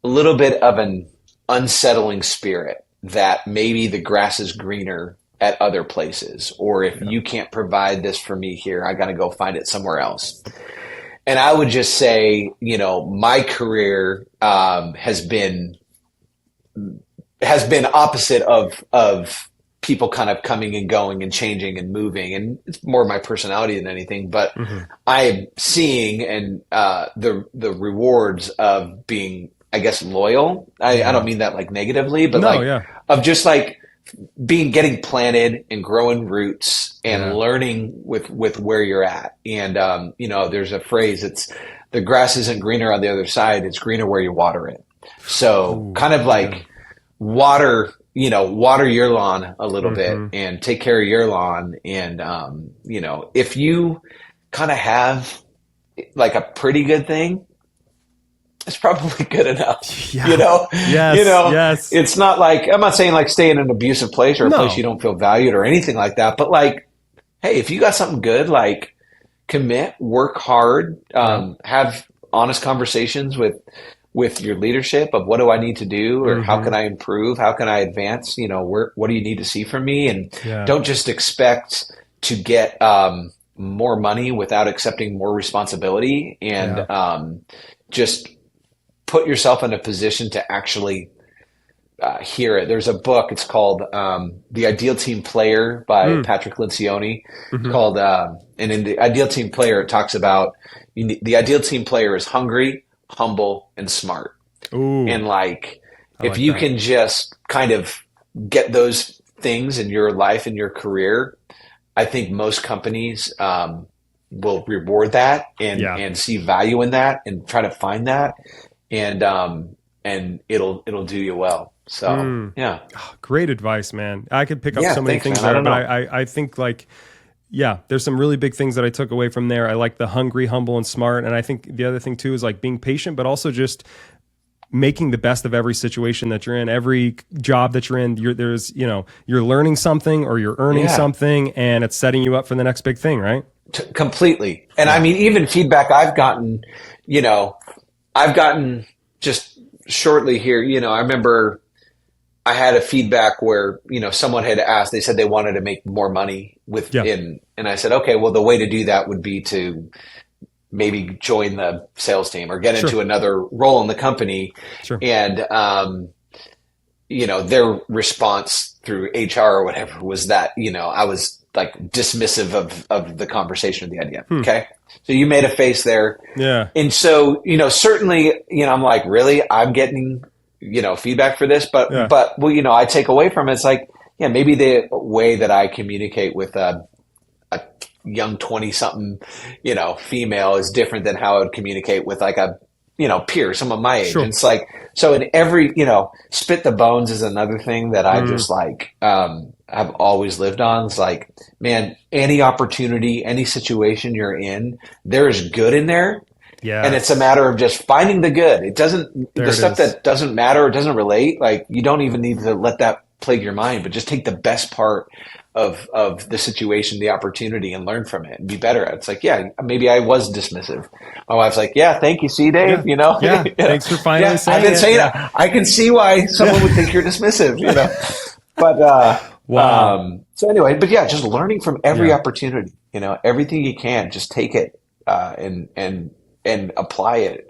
little bit of an unsettling spirit that maybe the grass is greener at other places, or if you can't provide this for me here, I got to go find it somewhere else. And I would just say, you know, my career has been opposite of people kind of coming and going and changing and moving, and it's more my personality than anything. But I'm seeing and the rewards of being, I guess, loyal. I don't mean that like negatively, but of just like getting planted and growing roots and learning with where you're at. And you know, there's a phrase, it's the grass isn't greener on the other side, it's greener where you water it. So kind of like water your lawn a little bit and take care of your lawn. And you know, if you kind of have like a pretty good thing, it's probably good enough. You know, it's not like, I'm not saying like stay in an abusive place or a place you don't feel valued or anything like that. But like, hey, if you got something good, like commit, work hard, have honest conversations with your leadership of what do I need to do, or how can I improve? How can I advance? You know, what do you need to see from me? And don't just expect to get more money without accepting more responsibility, and just put yourself in a position to actually hear it. There's a book, it's called The Ideal Team Player by Patrick Lencioni. It's called, and in The Ideal Team Player, it talks about the ideal team player is hungry, humble, and smart. Ooh, and like, if you can just kind of get those things in your life and your career, I think most companies will reward that and see value in that and try to find that. And it'll do you well. So great advice, man. I could pick up so many things there, but I think like, there's some really big things that I took away from there. I like the hungry, humble, and smart. And I think the other thing too is like being patient, but also just making the best of every situation that you're in, every job that you're in. You're learning something or you're earning something, and it's setting you up for the next big thing, right? Completely. And I mean, even feedback I've gotten, just shortly here, I remember I had a feedback where, someone had asked, they said they wanted to make more money and I said, okay, well, the way to do that would be to maybe join the sales team or get into another role in the company. Sure. And, their response through HR or whatever was that, I was like dismissive of the conversation of the idea. Okay. So you made a face there. Yeah. And so, certainly, I'm like, really, I'm getting, feedback for this, but I take away from it. It's like, maybe the way that I communicate with a young 20 something, female is different than how I would communicate with like a, peer, someone my age. Sure. And it's like, so in every, spit the bones is another thing that I just like, I've always lived on. It's like, man, any opportunity, any situation you're in, there is good in there. Yeah. And it's a matter of just finding the good. It doesn't, the stuff that doesn't matter or doesn't relate, like you don't even need to let that plague your mind, but just take the best part of the situation, the opportunity, and learn from it and be better at it. It's like, maybe I was dismissive. My wife's like, thank you, see, Dave, Yeah. Thanks for finally saying I've been saying it. I can see why someone would think you're dismissive, But, wow. So anyway, but just learning from every opportunity, everything you can, just take it, and apply it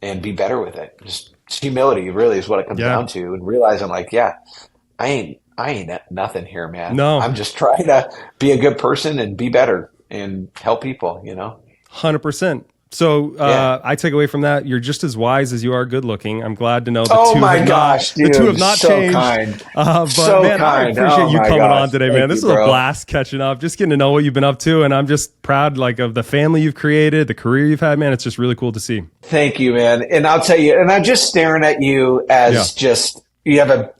and be better with it. Just humility really is what it comes down to, and realizing like, I ain't nothing here, man. No, I'm just trying to be a good person and be better and help people, 100%. So I take away from that, you're just as wise as you are good looking. I'm glad to know the two have not so changed. Kind. But so man, kind. I appreciate you coming on today, man. This was a blast catching up, just getting to know what you've been up to. And I'm just proud of the family you've created, the career you've had, man. It's just really cool to see. Thank you, man. And I'll tell you, and I'm just staring at you as just, you have a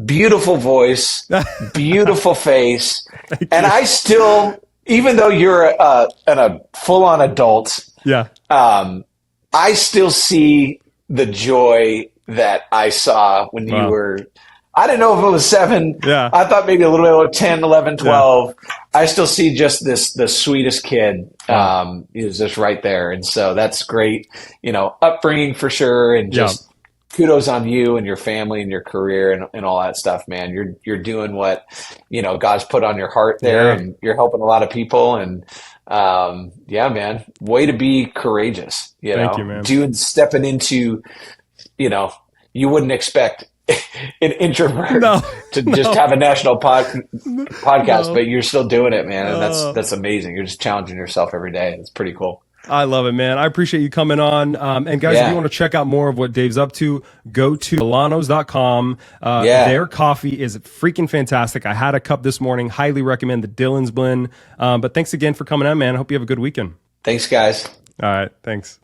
beautiful voice, beautiful face. And I still, even though you're a full-on adult, I still see the joy that I saw when you were, I didn't know if it was 7. Yeah. I thought maybe a little bit of 10, 11, 12. Yeah. I still see just the sweetest kid, is just right there. And so that's great, upbringing for sure. And just kudos on you and your family and your career and all that stuff, man. You're doing what, God's put on your heart there, and you're helping a lot of people. And yeah, man, way to be courageous, Thank you, man. Dude, stepping into, you wouldn't expect an introvert to just have a national podcast, but you're still doing it, man. And that's amazing. You're just challenging yourself every day. It's pretty cool. I love it, man. I appreciate you coming on. And guys, if you want to check out more of what Dave's up to, go to Dillanos.com. Their coffee is freaking fantastic. I had a cup this morning. Highly recommend the Dylan's blend. But thanks again for coming on, man. I hope you have a good weekend. Thanks, guys. All right. Thanks.